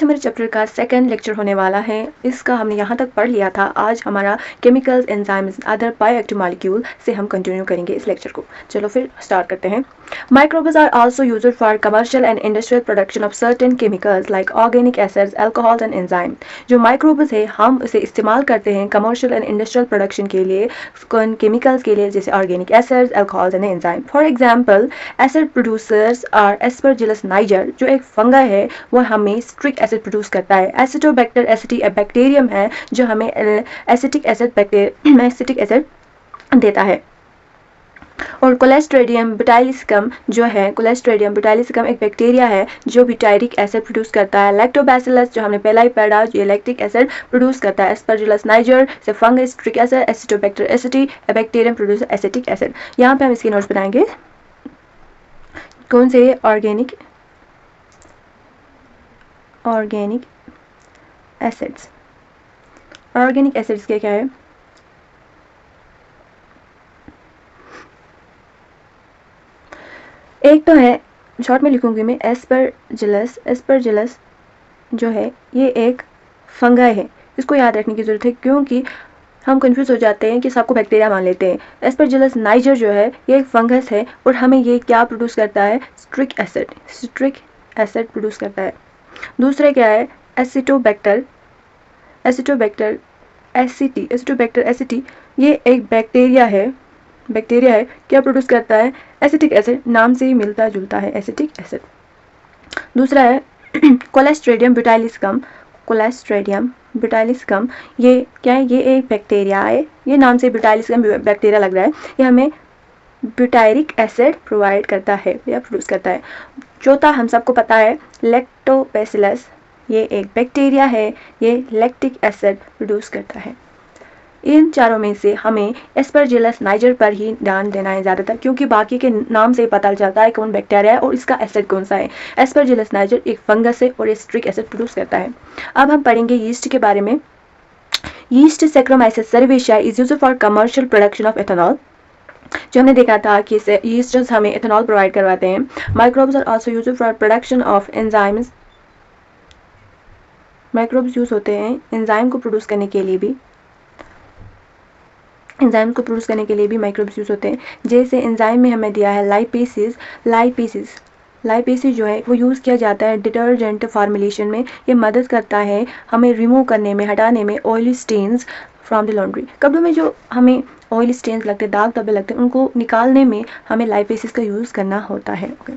आज हमारे चैप्टर का सेकंड लेक्चर होने वाला है। इसका हमने यहाँ तक पढ़ लिया था। आज हमारा chemicals, enzymes, other bioactive molecule से हम कंटिन्यू करेंगे इस लेक्चर को। चलो फिर स्टार्ट करते हैं। Microbes are also used for commercial and industrial production of certain chemicals like organic acids, alcohols and enzyme. जो माइक्रोब्स है हम इसे इस्तेमाल करते हैं कमर्शियल एंड इंडस्ट्रियल प्रोडक्शन के लिए, केमिकल्स के लिए, जैसे organic acids, alcohols and enzyme. For example acid producers are Aspergillus niger, जो एक फंगा है, वो हमें स्ट्रिक एसिड प्रोड्यूस करता है। एसिटोबैक्टर एसिटी एक बैक्टीरियम है जो हमें एसिटिक एसिड देता है। और कोलेस्ट्रेडियम बुटाइलिसिकम जो है, कोलेस्ट्रेडियम बुटाइलिसिकम एक बैक्टीरिया है जो ब्यूटाइरिक एसिड प्रोड्यूस करता है। लैक्टोबैसिलस जो हमने पहला ही पढ़ा, जो लैक्टिक एसिड प्रोड्यूस करता है। एस्परजिलस नाइजर से fungus, citric acid, Acetobacter aceti a bacterium produce acetic acid. यहाँ पे हम इसके नोट्स बनाएंगे। कौन से? Organic acids. ऑर्गेनिक एसिड्स के क्या है? एक तो है, शॉर्ट में लिखूंगी मैं, एस्परजिलस। एस्परजिलस जो है ये एक फंगाई है। इसको याद रखने की जरूरत है क्योंकि हम कंफ्यूज हो जाते हैं कि सबको बैक्टीरिया मान लेते हैं। एस्परजिलस नाइजर जो है ये एक फंगस है और हमें ये क्या प्रोड्यूस करता है? स्ट्रिक एसिड प्रोड्यूस करता है। दूसरा क्या है? एसिटोबैक्टर एसिटी ये एक बैक्टीरिया है। क्या प्रोड्यूस करता है? Acetic acid. नाम से ही मिलता जुलता है, एसिटिक एसिड। दूसरा है कोलेस्ट्रेडियम ब्यूटाइलिसिकम। ये क्या है? ये एक बैक्टीरिया है। ये नाम से ब्यूटाइलिसिकम बैक्टीरिया लग रहा है। ये हमें ब्यूटाइरिक एसिड प्रोवाइड करता है या प्रोड्यूस करता है। चौथा हम सबको पता है, लैक्टोबैसिलस। ये एक बैक्टीरिया है, ये लैक्टिक एसिड प्रोड्यूस करता है। इन चारों में से हमें एस्परजिलस नाइजर पर ही ध्यान देना है ज़्यादातर, क्योंकि बाकी के नाम से पता चलता है कौन बैक्टीरिया है और इसका एसिड कौन सा है। एस्परजिलस नाइजर एक फंगस है और ये स्ट्रिक एसिड प्रोड्यूस करता है। अब हम पढ़ेंगे यीस्ट के बारे में। Yeast saccharomyces cerevisiae is used for commercial production of ethanol. जो हमने देखा था कि यीस्ट हमें एथेनॉल प्रोवाइड करवाते हैं। Microbes are also used for production of enzymes. Microbes use होते हैं एंजाइम को प्रोड्यूस करने के लिए भी। माइक्रोब्स यूज होते हैं। जैसे एंजाइम में हमें दिया है लाइपेसिस जो है वो यूज़ किया जाता है डिटर्जेंट फॉर्मुलेशन में। ये मदद करता है हमें रिमूव करने में, हटाने में oily stains from the laundry. कपड़ों में जो हमें ऑयली स्टेन्स लगते हैं, दाग धब्बे लगते हैं, उनको निकालने में हमें लाइपेसिस का यूज़ करना होता है। Okay,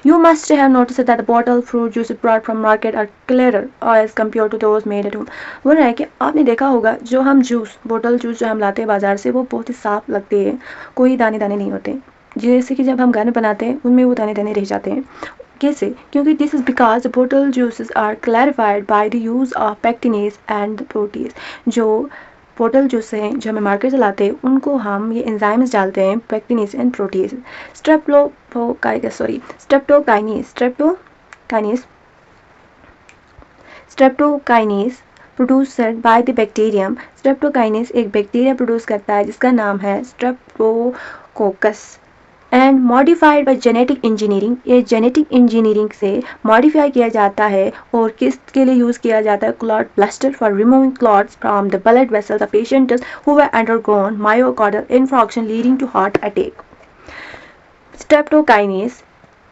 You must have noticed that the bottled fruit juice brought from market are clearer as compared to those made at home. बोल रहा है कि आपने देखा होगा जो हम बोतल जूस जो हम लाते हैं बाजार से, वो बहुत ही साफ लगते हैं, कोई दाने दाने नहीं होते। जैसे कि जब हम घर में बनाते हैं उनमें वो दाने दाने रह जाते हैं। कैसे? क्योंकि this is because the bottle juices are clarified by the use of pectinase and protease. जो बोतल जूस हैं जो हमें मार्केट से लाते हैं उनको हम ये एंजाइम्स डालते हैं, pectinase and proteases. Streptokinase produced by the bacterium. Streptokinase एक बैक्टीरिया प्रोड्यूस करता है जिसका नाम है Streptococcus. And modified by genetic engineering, ये जेनेटिक इंजीनियरिंग से मॉडिफाई किया जाता है। और किसके लिए यूज़ किया जाता है? Clot buster for removing clots from the blood vessels of patients who were undergone myocardial infarction leading to heart attack. Streptokinase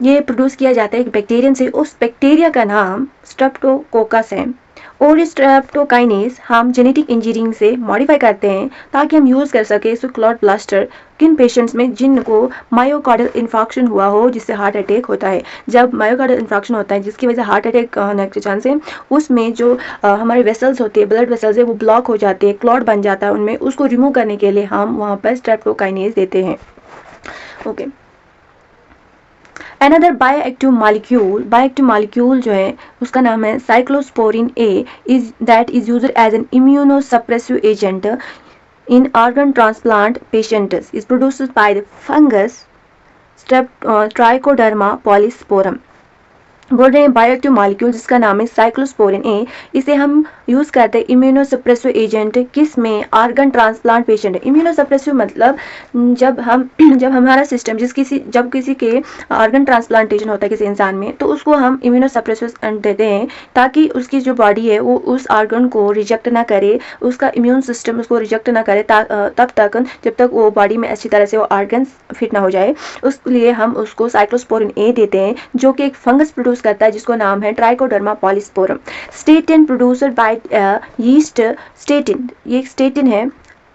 ये प्रोड्यूस किया जाता है एक बैक्टीरियम से। उस बैक्टीरिया का नाम स्ट्रेप्टोकोकस है। और इस स्ट्रेप्टोकाइनेज हम जेनेटिक इंजीनियरिंग से मॉडिफाई करते हैं ताकि हम यूज़ कर सके इसको क्लॉट ब्लास्टर किन पेशेंट्स में जिनको मायोकार्डियल इन्फार्क्शन हुआ हो, जिससे हार्ट अटैक होता है। जब मायोकार्डियल इन्फार्क्शन होता है जिसकी वजह से हार्ट अटैक होने के चांस है, उसमें जो हमारे वेसल्स होते हैं, ब्लड वेसल्स है, वो ब्लॉक हो जाते हैं, क्लॉट बन जाता है उनमें। उसको रिमूव करने के लिए हम वहाँ पर स्ट्रेप्टोकाइनेज देते हैं। ओके, Another बायोएक्टिव मॉलिक्यूल जो है उसका नाम है cyclosporin A, that is used as an immunosuppressive agent in organ transplant patients, is produced by the fungus Trichoderma polysporum. बोल रहे हैं बायोएक्टिव मॉलिक्यूल जिसका नाम है साइक्लोस्पोरिन ए। इसे हम यूज़ करते हैं इम्यूनोसप्रेसिव एजेंट किस में, ऑर्गन ट्रांसप्लांट पेशेंट है। इम्यूनोसप्रेसिव मतलब जब हम जब हमारा सिस्टम जब किसी के ऑर्गन ट्रांसप्लांटेशन होता है किसी इंसान में, तो उसको हम इम्यूनोसप्रेसिव देते हैं ताकि उसकी जो बॉडी है वो उस ऑर्गन को रिजेक्ट ना करे, उसका इम्यून सिस्टम उसको रिजेक्ट ना करे तब तक जब तक वो बॉडी में अच्छी तरह से वो ऑर्गन फिट ना हो जाए। उसके लिए हम उसको साइक्लोस्पोरिन ए देते हैं जो कि एक फंगस प्रोड्यूस करता है जिसको नाम है trichoderma polysporum. Statin producer by yeast. Statin, ये एक स्टेटिन है,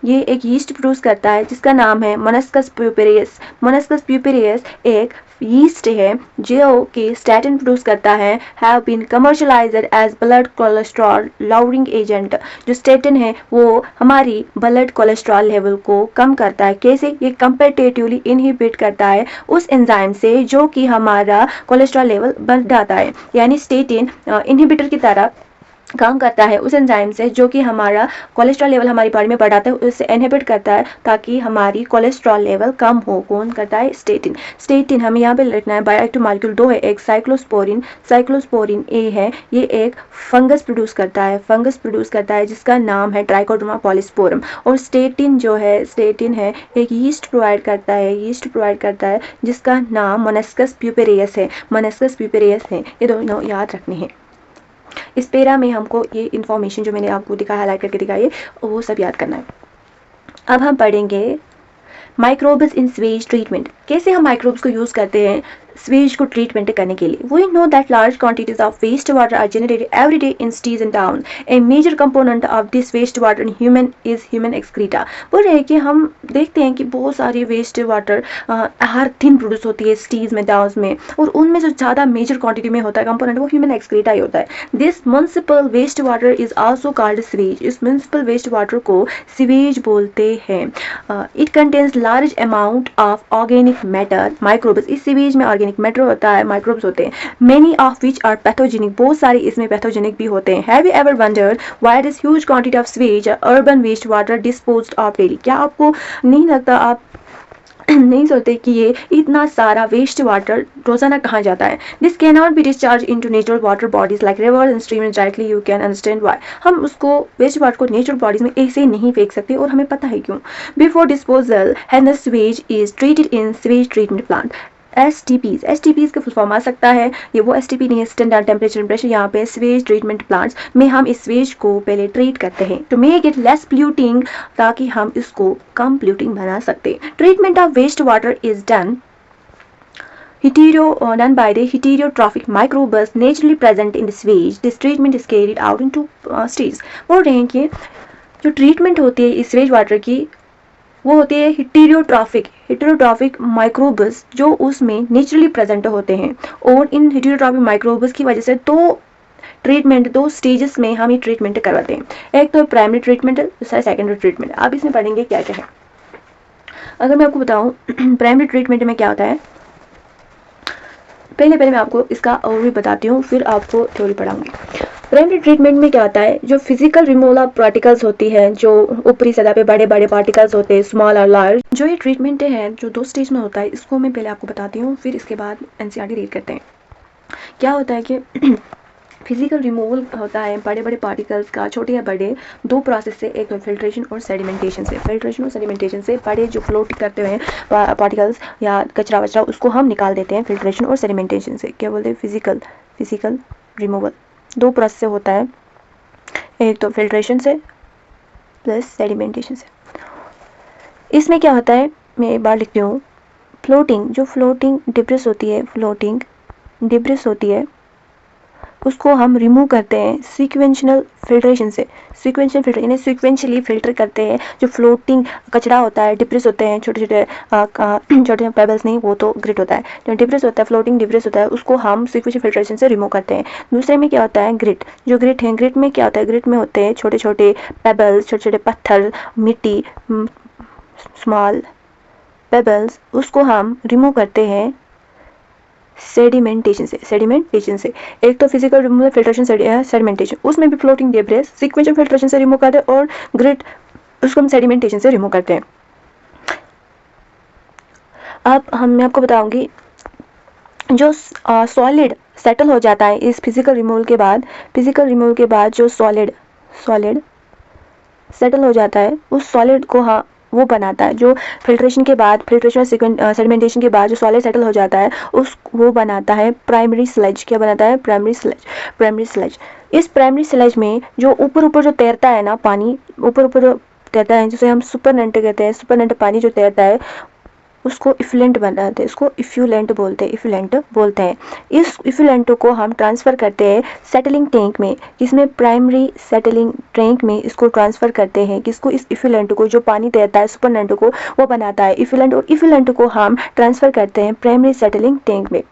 ये एक यीस्ट प्रोड्यूस करता है जिसका नाम है मोनास्कस प्यूपेरियस। मोनास्कस प्यूपेरियस एक यीस्ट है जो कि स्टैटिन प्रोड्यूस करता है, have been commercialised as blood cholesterol lowering agent. जो स्टैटिन है वो हमारी ब्लड कोलेस्ट्रॉल लेवल को कम करता है। कैसे? ये कंपेटेटिवली इनहिबिट करता है उस एंजाइम से जो कि हमारा कोलेस्ट्रॉल लेवल बढ़ाता है, यानी स्टेटिन इनहिबिटर की तरह काम करता है उस एंजाइम से जो कि हमारा कोलेस्ट्रॉल लेवल हमारी बॉडी में बढ़ाता है, उससे इनहिबिट करता है ताकि हमारी कोलेस्ट्रॉल लेवल कम हो। कौन करता है? स्टेटिन। स्टेटिन हमें यहाँ पे लिखना है बायोएक्टिव मॉलिक्यूल दो है, एक साइक्लोस्पोरिन, साइक्लोस्पोरिन ए है, ये एक फंगस प्रोड्यूस करता है जिसका नाम है ट्राइकोडर्मा पॉलीस्पोरम। और स्टेटिन जो है, स्टेटिन है एक यीस्ट प्रोवाइड करता है जिसका नाम मोनास्कस प्यूपेरियस है, ये दोनों याद रखने हैं। इस पेरा में हमको ये इन्फॉर्मेशन जो मैंने आपको दिखाया, हाईलाइट करके दिखाई है, वो सब याद करना है। अब हम पढ़ेंगे माइक्रोब्स इन स्वेज ट्रीटमेंट। कैसे हम माइक्रोब्स को यूज़ करते हैं स्वेज को ट्रीटमेंट करने के लिए। We know that large quantities of waste water are generated every day in cities and town. A major component of this waste water in human excreta. बोल रहे हैं कि हम देखते हैं कि बहुत सारी वेस्ट वाटर हर दिन प्रोड्यूस होती है सिटीज़ में, टाउन्स में, और उनमें जो ज़्यादा मेजर क्वांटिटी में होता है कंपोनेंट वो ह्यूमन एक्सक्रीटा ही होता है। This municipal waste water is also called sewage. इस म्युनिसिपल वेस्ट वाटर को सीवेज बोलते हैं। It contains large amount of organic matter microbes. इस सीवेज में ऑर्गेनिक मैटर होता है, माइक्रोब्स होते हैं। Many of which are pathogenic, बहुत सारे इसमें पैथोजेनिक भी होते हैं। Have you ever wondered why this huge quantity of sewage urban waste water disposed of daily? क्या आपको नहीं लगता, आप नहीं सोचते कि ये इतना सारा वेस्ट वाटर रोजाना कहाँ जाता है? This can not be discharge into natural water bodies like rivers and stream directly. You can understand why. हम उसको वेस्ट वाटर को नेचुरल बॉडीज में ऐसे नहीं फेंक सकते और हमें पता है क्यों। Before disposal hand sewage is treated in sewage treatment plant. S T Ps का फुल फॉर्म आ सकता है, ये वो STP नहीं है, स्टैंडर्ड टेम्परेचर एंड प्रेशर। यहाँ पे स्वेज ट्रीटमेंट प्लांट्स में हम इस स्वेज को पहले ट्रीट करते हैं to make it less polluting, ताकि हम इसको कम प्लूटिंग बना सकते। Treatment of waste water is done done by the heterotrophic microbes naturally present in the sewage. This treatment is carried out in two stages. बोल रहे हैं कि जो ट्रीटमेंट होती है इस स्वेज वाटर की वो होती है हेटेरोट्रॉफिक माइक्रोब्स जो उसमें नेचुरली प्रेजेंट होते हैं। और इन हेटेरोट्रॉफिक माइक्रोब्स की वजह से दो स्टेजेस में हम ये ट्रीटमेंट करवाते हैं। एक तो प्राइमरी ट्रीटमेंट, दूसरा सेकेंडरी ट्रीटमेंट। आप इसमें पढ़ेंगे क्या क्या है। अगर मैं आपको बताऊं प्राइमरी ट्रीटमेंट में क्या होता है, पहले मैं आपको इसका ओवरव्यू बताती हूँ, फिर आपको थ्योरी पढ़ाऊंगी। प्राइमरी ट्रीटमेंट में क्या होता है, जो फिजिकल रिमूवल ऑफ पार्टिकल्स होती है, जो ऊपरी सतह पे बड़े बड़े पार्टिकल्स होते हैं, स्मॉल और लार्ज, जो ये ट्रीटमेंट है जो 2 स्टेज में होता है, इसको मैं पहले आपको बताती हूँ, फिर इसके बाद NCERT रीड करते हैं। क्या होता है कि फिजिकल रिमूवल होता है बड़े बड़े पार्टिकल्स का, छोटे या बड़े, 2 प्रोसेस से। एक तो फिल्ट्रेशन और सेडिमेंटेशन से बड़े जो फ्लोट करते हुए पार्टिकल्स या कचरा वचरा उसको हम निकाल देते हैं फिल्ट्रेशन और सेडिमेंटेशन से। क्या बोलते हैं? फिजिकल रिमूवल 2 प्रोसेस से होता है, एक तो फिल्ट्रेशन से प्लस सेडिमेंटेशन से। इसमें क्या होता है, मैं एक बार लिखती हूँ। फ्लोटिंग डिब्रिस होती है उसको हम रिमूव करते हैं सीक्वेंशियल फिल्ट्रेशन से। यानी सीक्वेंशियली फिल्टर करते हैं जो फ्लोटिंग कचरा होता है, डिब्रिस होते हैं, छोटे छोटे पेबल्स नहीं, वो तो ग्रिट होता है। जो डिब्रिस होता है, फ्लोटिंग डिब्रिस होता है, उसको हम सीक्वेंशियल फिल्ट्रेशन से रिमूव करते हैं। दूसरे में क्या होता है, ग्रिट है। ग्रिट में क्या होता है, ग्रिट में होते हैं छोटे छोटे पेबल्स, छोटे छोटे पत्थर, मिट्टी, स्मॉल पेबल्स, उसको हम रिमूव करते हैं सेडिमेंटेशन से। एक तो फिजिकल रिमूवल, फिल्ट्रेशन, सेडिमेंटेशन, उसमें भी फ्लोटिंग डिब्रिस सीक्वेंशियल फिल्ट्रेशन से रिमूव करते हैं और ग्रिट उसको हम सेडिमेंटेशन से रिमूव करते हैं। अब मैं आपको बताऊंगी जो सॉलिड सेटल हो जाता है इस फिजिकल रिमूवल के बाद, जो सॉलिड सेटल हो जाता है, उस सॉलिड को वो बनाता है, जो फिल्ट्रेशन के बाद, फिल्ट्रेशन सेडिमेंटेशन के बाद जो सॉलिड सेटल हो जाता है उस वो बनाता है प्राइमरी स्लज। क्या बनाता है? Primary sludge. इस प्राइमरी स्लज में जो ऊपर जो तैरता है ना पानी, ऊपर जो तैरता है, जिसे हम सुपरनेंट कहते हैं, सुपरनेंट पानी जो तैरता है उसको इफ्लुएंट बनाते हैं, इसको इफ्लुएंट बोलते हैं। इस इफ्लुएंट को हम ट्रांसफ़र करते हैं सेटलिंग टैंक में, जिसमें प्राइमरी सेटलिंग टैंक में इसको ट्रांसफ़र करते हैं, किसको? इस इफ्लुएंट को, जो पानी तैरता है सुपरनेंट को वो बनाता है इफ्लुएंट, और इफ्लुएंट को हम ट्रांसफ़र करते हैं प्राइमरी सेटलिंग टैंक में।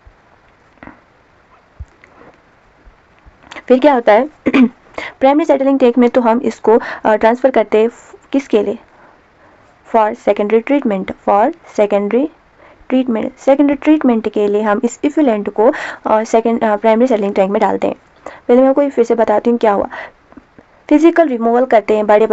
फिर क्या होता है? प्राइमरी सेटलिंग टैंक में तो हम इसको ट्रांसफ़र करते हैं किसके लिए? For secondary treatment. Secondary treatment के लिए हम इस इफ्लुएंट को प्राइमरी सेटलिंग टैंक में डालते हैं। पहले मैं आपको फिर से बताती हूँ क्या हुआ। फिजिकल रिमूवल करते हैं, बड़े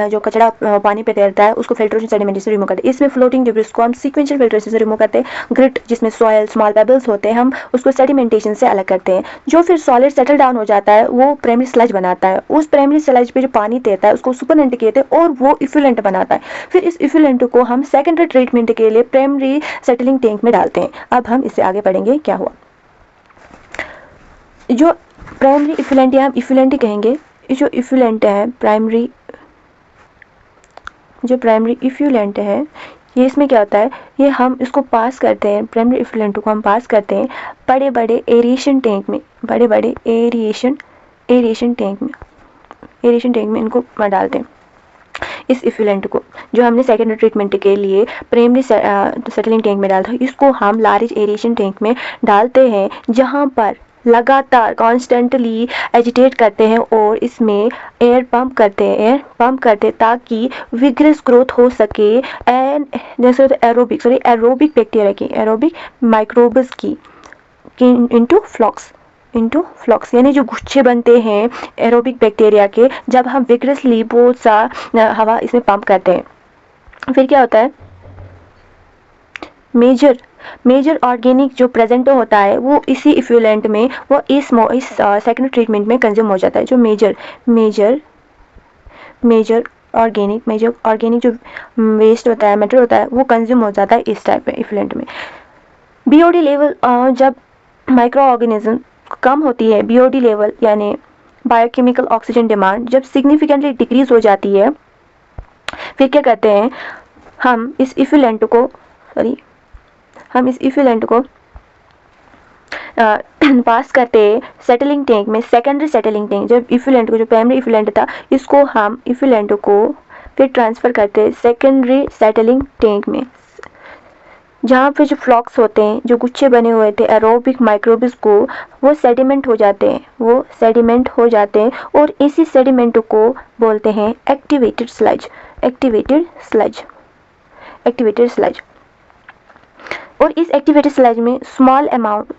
जो कचरा पानी पे तैरता है उसको फिल्ट्रेशन सेडिमेंटेशन से रिमूव करते हैं। इसमें फ्लोटिंग डिब्रिस को हम सीक्वेंशियल फिल्ट्रेशन से रिमूव करते हैं। ग्रिट जिसमें सॉयल स्मॉल पेबल्स होते हैं, हम उसको सेडिमेंटेशन से अलग करते हैं। जो फिर सॉलिड सेटल डाउन हो जाता है वो प्राइमरी स्लज बनाता है। उस प्राइमरी स्लज पे जो पानी तैरता है उसको सुपरनेंट कहते हैं और वो इफ्लुएंट बनाता है। फिर इस इफ्लुएंट को हम सेकेंडरी ट्रीटमेंट के लिए प्राइमरी सेटलिंग टैंक में डालते हैं। अब हम इससे आगे पढ़ेंगे क्या हुआ। जो प्राइमरी इफ्लुएंट, हम इफ्लुएंट ही कहेंगे, जो इफ्लुएंट है प्राइमरी, जो प्राइमरी इफ्लुएंट है ये, इसमें क्या होता है, ये हम इसको पास करते हैं, प्राइमरी इफ्लुएंट को हम पास करते हैं बड़े एरिएशन टैंक में, बड़े एरिएशन टैंक में इनको डालते हैं इस इफ्लुएंट को, जो हमने सेकेंडरी ट्रीटमेंट के लिए प्राइमरी सेटलिंग टैंक में डाला था, इसको हम लार्ज एरिएशन टैंक में डालते हैं, जहां पर लगातार कॉन्स्टेंटली एजिटेट करते हैं और इसमें एयर पंप करते हैं ताकि विग्रस ग्रोथ हो सके एंड जैसे एरोबिक बैक्टीरिया की, एरोबिक माइक्रोब्स की इनटू फ्लॉक्स यानी जो गुच्छे बनते हैं एरोबिक बैक्टीरिया के, जब हम विग्रसली बहुत सा हवा इसमें पंप करते हैं। फिर क्या होता है? मेजर ऑर्गेनिक जो प्रेजेंट होता है वो इसी इफ्लुएंट में, वो इस सेकेंड ट्रीटमेंट में कंज्यूम हो जाता है। जो मेजर ऑर्गेनिक जो वेस्ट होता है, मटेरियल होता है, वो कंज्यूम हो जाता है इस टाइप में इफ्लुएंट में। बीओडी लेवल, जब माइक्रो ऑर्गेनिज्म कम होती है, बीओडी लेवल यानी बायोकेमिकल ऑक्सीजन डिमांड जब सिग्निफिकेंटली डिक्रीज हो जाती है, फिर क्या करते हैं? हम इस इफ्लुएंट को पास करते हैं सेटलिंग टैंक में, सेकेंडरी सेटलिंग टैंक। जब इफ्लुएंट को, जो प्राइमरी इफ्लुएंट था, इसको हम इफ्लुएंट को फिर ट्रांसफ़र करते हैं सेकेंडरी सेटलिंग टैंक में, जहाँ पे जो फ्लॉक्स होते हैं, जो गुच्छे बने हुए थे एरोबिक माइक्रोब्स को, वो सेडिमेंट हो जाते हैं, और इसी सेडिमेंट को बोलते हैं एक्टिवेटेड स्लज। और इस एक्टिवेटेड स्लज में स्मॉल अमाउंट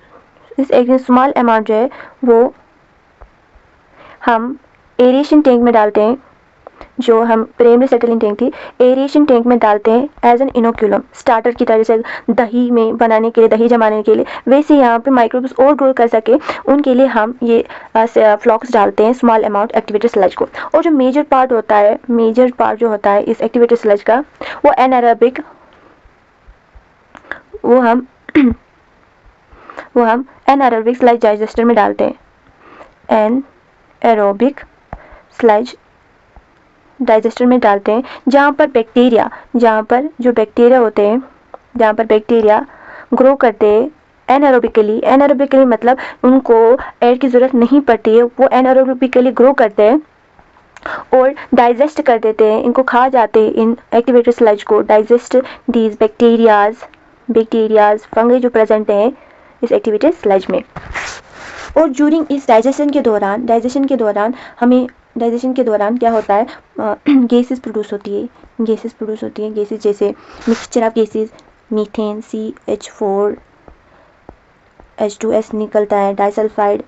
जो है वो हम एरिएशन टैंक में डालते हैं, जो हम प्राइमरी सेटलिंग टैंक थी, एरिएशन टैंक में डालते हैं एज एन इनोक्यूलम, स्टार्टर की तरह से दही में बनाने के लिए, दही जमाने के लिए, वैसे यहाँ पे माइक्रोब्स और ग्रो कर सके उनके लिए हम ये फ्लॉक्स डालते हैं, स्मॉल अमाउंट एक्टिवेटेड स्लज को। और जो मेजर पार्ट जो होता है इस एक्टिवेटेड स्लज का, वो एनारोबिक, वो हम एनारोबिक स्लज डाइजेस्टर में डालते हैं, एनारोबिक स्लज डाइजेस्टर में डालते हैं, जहाँ पर बैक्टीरिया ग्रो करते हैं एनारोबिकली, मतलब उनको एयर की ज़रूरत नहीं पड़ती है, वो एनारोबिकली ग्रो करते हैं और डाइजेस्ट कर देते हैं, इनको खा जाते हैं, इन एक्टिवेटेड स्लज को डाइजेस्ट दीज बैक्टीरियाज फंगी जो प्रेजेंट हैं इस एक्टिवेटेड स्लज में। और ड्यूरिंग इस डाइजेशन के दौरान क्या होता है? गैसेस प्रोड्यूस होती है, गैसेस जैसे mixture of gases, methane, CH4, H2S निकलता है, डाइसल्फाइड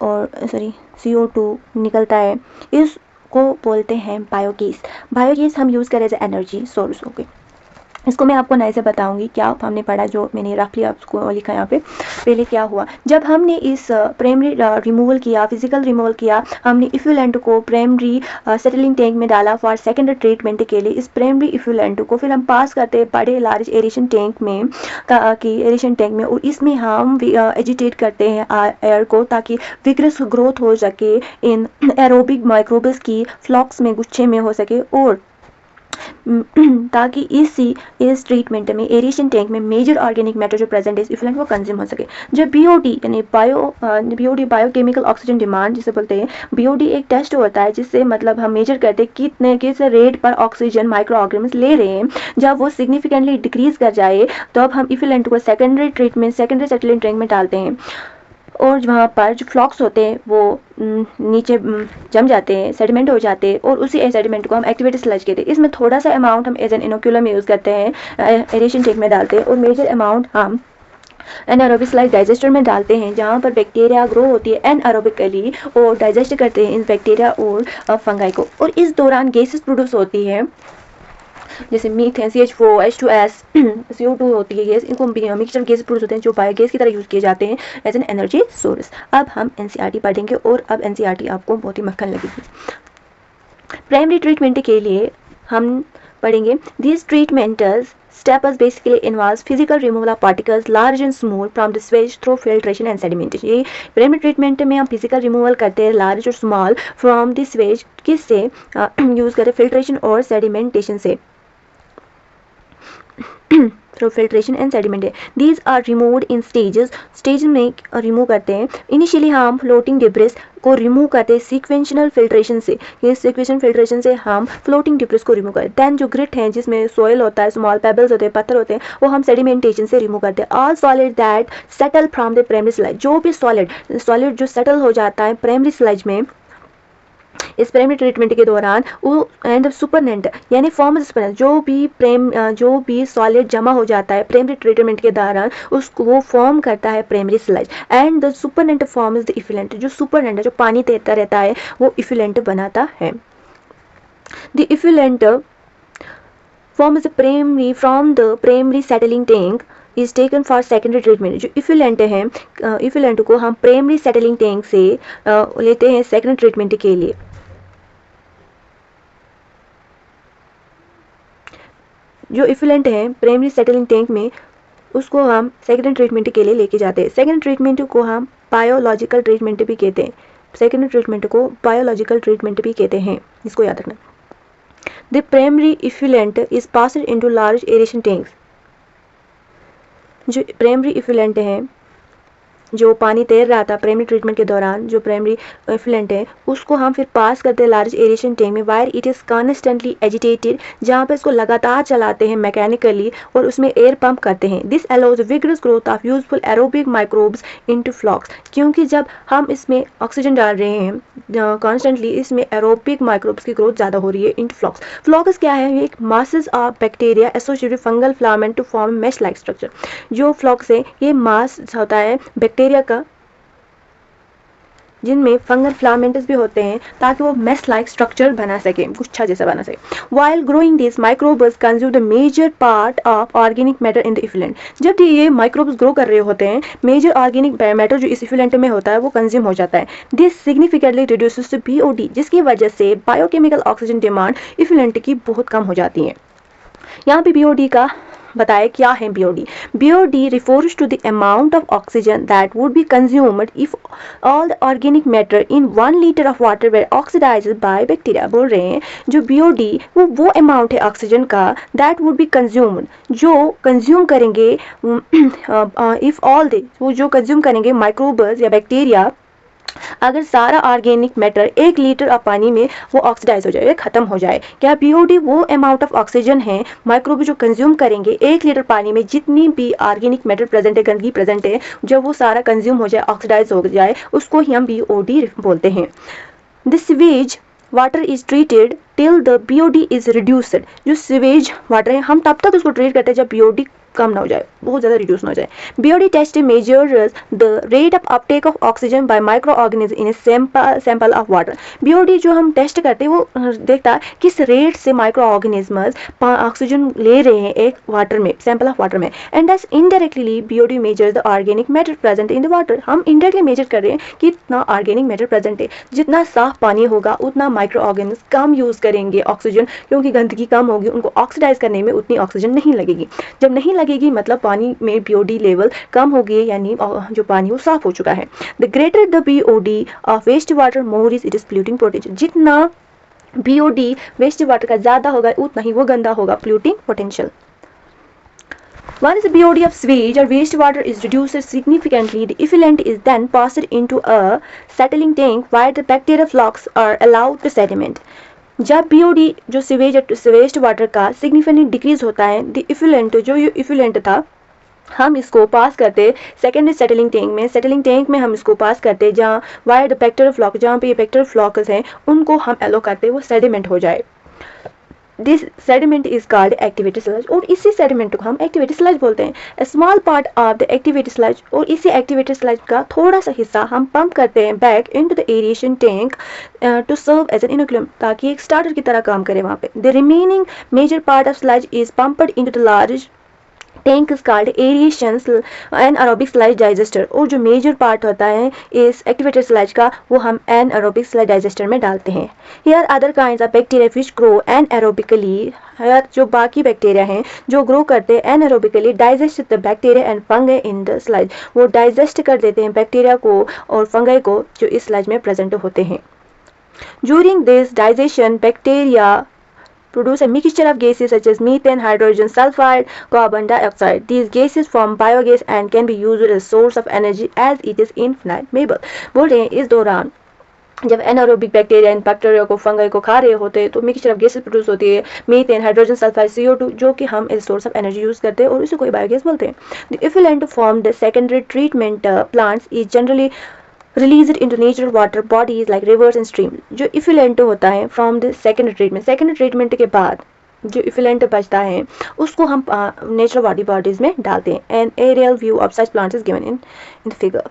और CO2 निकलता है, इसको बोलते हैं बायोगैस हम यूज़ करें एज एनर्जी सोर्स। ओके, इसको मैं आपको नए से बताऊंगी क्या हमने पढ़ा, जो मैंने रफली आपको लिखा यहाँ पे। पहले क्या हुआ, जब हमने इस प्राइमरी रिमूवल किया, फिजिकल रिमूवल किया, हमने इफ्यूलेंट को प्राइमरी सेटलिंग टैंक में डाला फॉर सेकेंडरी ट्रीटमेंट के लिए। इस प्राइमरी इफ्यूलेंट को फिर हम पास करते हैं बड़े लार्ज एरेशन टैंक में एरेशन टैंक में, और इसमें हम एजिटेट करते हैं एयर को ताकि विग्रस ग्रोथ हो सके इन एरोबिक माइक्रोब्स की फ्लॉक्स में, गुच्छे में हो सके, और ताकि इस ट्रीटमेंट में एरेशन टैंक में मेजर ऑर्गेनिक मैटर जो प्रेजेंट है इस इफ्लुएंट वो कंज्यूम हो सके। जब बीओडी यानी बायोकेमिकल ऑक्सीजन डिमांड जिसे बोलते हैं, बीओडी एक टेस्ट होता है जिससे मतलब हम मेजर करते हैं किस रेट पर ऑक्सीजन माइक्रो ऑर्गेनिम्स ले रहे हैं। जब वो सिग्निफिकेंटली डिक्रीज कर जाए तो अब हम इफ्लुएंट को सेकेंडरी सेटलिंग टैंक में डालते हैं, और वहाँ पर जो फ्लॉक्स होते हैं वो नीचे जम जाते हैं, सेडिमेंट हो जाते हैं, और उसी सेडिमेंट को हम एक्टिवेटेड स्लज कहते हैं। इसमें थोड़ा सा अमाउंट हम एज एन इनोक्यूलम यूज़ करते हैं, एरेशन टैंक में डालते हैं, और मेजर अमाउंट हम एनारोबिक स्लाइड डाइजेस्टर में डालते हैं जहाँ पर बैक्टीरिया ग्रो होती है एनएरोबिकली और डाइजेस्ट करते हैं इन बैक्टीरिया और फंगाई को। और इस दौरान गैसेस प्रोड्यूस होती है जैसे मीथेन, CH4, H2S, CO2 होती है गैस, इनको मिक्सचर गैस प्रोड्यूस होते हैं जो बायोगैस की तरह यूज़ किए जाते हैं एज एन एनर्जी सोर्स। अब हम NCERT पढ़ेंगे और अब NCERT आपको बहुत ही मक्खन लगेगी। प्राइमरी ट्रीटमेंट के लिए हम पढ़ेंगे this treatments steps basically involves physical removal of particles large and small from the sewage through filtration and sedimentation। ये प्राइमरी ट्रीटमेंट में हम फिजिकल रिमूवल करते हैं लार्ज और स्मॉल फ्रॉम द स्वेज, किससे यूज़ करते हैं, फिल्ट्रेशन और सेडिमेंटेशन से, through filtration and sediment. These are removed in stage में रिमूव करते हैं। इनिशियली हम फ्लोटिंग डिब्रिस को रिमूव करते हैं सीक्वेंशियल फिल्ट्रेशन से, ये सीक्वेंशियल फिल्ट्रेशन से हम फ्लोटिंग डिब्रिस को रिमूव करते हैं। दैन जो ग्रिट हैं जिसमें सॉइल होता है, स्मॉल पेबल्स होते हैं, पत्थर होते हैं, वो हम सेडिमेंटेशन से रिमूव करते हैं। All solid that settle from the primary sludge, जो भी सॉलिड जो सेटल हो जाता है प्राइमरी स्लज में इस प्राइमरी ट्रीटमेंट के दौरान, वो एंड सुपरनेंट यानी फॉर्म जो भी सॉलिड जमा हो जाता है प्राइमरी ट्रीटमेंट के दौरान उसको वो फॉर्म करता है primary sludge, and the supernatant form is the effluent. जो सुपरनेंट है जो पानी तैरता रहता है वो इफ्लुएंट बनाता है। The effluent form is from the primary settling tank is taken for secondary treatment. जो इफ्लुएंट है, इफ्लुएंट को हम प्राइमरी सेटलिंग टैंक से लेते हैं सेकेंडरी ट्रीटमेंट के लिए। जो इफ्लुएंट है प्राइमरी सेटलिंग टैंक में उसको हम सेकेंडरी ट्रीटमेंट के लिए लेके जाते हैं। सेकेंडरी ट्रीटमेंट को हम बायोलॉजिकल ट्रीटमेंट भी कहते हैं, सेकेंडरी ट्रीटमेंट को बायोलॉजिकल ट्रीटमेंट भी कहते हैं, इसको याद रखना। The primary effluent is passed into large aeration tanks. जो प्राइमरी इफ्लुएंट है जो पानी तैर रहा था प्राइमरी ट्रीटमेंट के दौरान, जो प्राइमरी इफ्लुएंट है उसको हम फिर पास करते हैं लार्ज एरेशन टैंक में, wire it is constantly agitated, जहाँ पे इसको लगातार चलाते हैं मैकेनिकली और उसमें एयर पंप करते हैं। This allows vigorous growth of useful aerobic microbes into flocs, क्योंकि जब हम इसमें ऑक्सीजन डाल रहे हैं कॉन्स्टेंटली, इसमें एरोबिक माइक्रोब्स की ग्रोथ ज़्यादा हो रही है इनटू फ्लॉक्स। फ्लॉक्स क्या है, ये एक masses of bacteria associated fungal filament to form mesh like structure. जो फ्लॉक्स है ये मास होता है बैक्टीरिया का जिनमें फंगल फिलामेंट्स भी होते हैं ताकि वो मेश लाइक स्ट्रक्चर बना सके, गुच्छा जैसा बना सके। While growing this microbes consume the major part of organic matter in the effluent. जब ये माइक्रोब्स ग्रो कर रहे होते हैं मेजर ऑर्गेनिक मैटर जो इस इफ्लुएंट में होता है वो कंज्यूम हो जाता है। This significantly reduces the BOD, जिसकी वजह से बायोकेमिकल ऑक्सीजन डिमांड इफ्लुएंट की बहुत कम हो जाती है। यहाँ पे BOD का बताया क्या है BOD। BOD refers to the amount of oxygen that would be consumed if all the organic matter in 1 liter of water were oxidized by bacteria। बोल रहे हैं जो BOD वो अमाउंट है ऑक्सीजन का that would be consumed, जो consume करेंगे if all the वो जो कंज्यूम करेंगे माइक्रोब्स या बैक्टीरिया, अगर सारा ऑर्गेनिक मैटर 1 लीटर ऑफ पानी में वो ऑक्सीडाइज हो जाए, खत्म हो जाए। क्या BOD वो अमाउंट ऑफ ऑक्सीजन है माइक्रोब जो कंज्यूम करेंगे 1 लीटर पानी में, जितनी भी ऑर्गेनिक मैटर प्रेजेंट है, गंदगी प्रेजेंट है, जब वो सारा कंज्यूम हो जाए, ऑक्सीडाइज हो जाए, उसको ही हम BOD बोलते हैं। This sewage water is treated till the BOD is reduced. जो सीवेज वाटर है हम तब तक उसको ट्रीट करते हैं जब BOD कम ना हो जाए, बहुत ज़्यादा रिड्यूस ना हो जाए। BOD test measures the rate of uptake of oxygen by micro organism in a sample of water. BOD जो हम टेस्ट करते हैं वो देखता है किस रेट से माइक्रो ऑर्गेनिजम्स ऑक्सीजन ले रहे हैं एक वाटर में, सैंपल ऑफ वाटर में। एंड दस indirectly BOD measures the organic matter present in the water. हम इनडायरेक्टली मेजर कर रहे हैं कि कितना ऑर्गेनिक मैटर प्रेजेंट है। जितना साफ पानी होगा उतना माइक्रो ऑर्गेनिज्म कम यूज़ करेंगे ऑक्सीजन, क्योंकि गंदगी कम होगी, उनको ऑक्सीडाइज करने में उतनी ऑक्सीजन नहीं लगेगी। जब नहीं लगेगी मतलब पानी में BOD लेवल कम हो गई, यानी जो पानी वो साफ हो चुका है। The greater the BOD of waste water more is it is polluting potential. जितना BOD वेस्ट वाटर का ज़्यादा होगा उतना ही वो गंदा होगा, polluting potential. Once the BOD of sewage or wastewater is reduced significantly, the effluent is then passed into a settling tank where the bacteria flocks are allowed to sediment. जब BOD जो सीवेज वेस्ट वाटर का significantly decrease होता है, the effluent जो ये effluent था हम इसको पास करते सेकेंडरी सेटलिंग टैंक में। सेटलिंग टैंक में हम इसको पास करते जहाँ वायर द बैक्टीरियल फ्लॉक, जहाँ पे ये बैक्टीरियल फ्लॉक्स हैं उनको हम एलो करते वो सेडिमेंट हो जाए। This sediment is called activated sludge, और इसी सेडिमेंट को हम एक्टिवेटेड स्लज बोलते हैं। A small part of the activated sludge, और इसी एक्टिवेटेड स्लज का थोड़ा सा हिस्सा हम पंप करते हैं back into the aeration tank to serve as an inoculum, ताकि एक स्टार्टर की तरह काम करे वहाँ पे। The remaining major part of sludge is pumped into the large tank is called aeration anaerobic sludge digester, और जो मेजर पार्ट होता है इस एक्टिवेटेड स्लज का वो हम एनारोबिक स्लज डाइजेस्टर में डालते हैं। Here other kinds of bacteria which grow anaerobically, जो बाकी बैक्टीरिया हैं जो ग्रो करते हैं anaerobically, digest the bacteria and fungi in the sludge, वो डाइजेस्ट कर देते हैं बैक्टीरिया को और फंगई को जो इस स्लज में प्रेजेंट होते हैं। During this digestion bacteria produce a mixture of gases such as methane, hydrogen sulfide, carbon dioxide. These gases form biogas and can be used as a source of energy as it is inflammable. बोल रहे हैं इस दौरान जब anaerobic bacteria इन bacteria को fungi को खा रहे होते हैं तो मिक्सचर ऑफ गैसेस प्रोड्यूस होती है, मीथेन, हाइड्रोजन सल्फाइड, CO2, जो कि हम as source of energy use करते हैं और इसे कोई बायोगैस बोलते हैं। The effluent from the secondary treatment plants is generally released into natural water bodies like rivers and streams. जो इफ्लुएंट होता है फ्रॉम द सेकेंडरी ट्रीटमेंट के बाद जो इफ्लुएंट बचता है उसको हम नेचुरल वाटर बॉडीज में डालते हैं। An aerial view of such plants is given in the figure.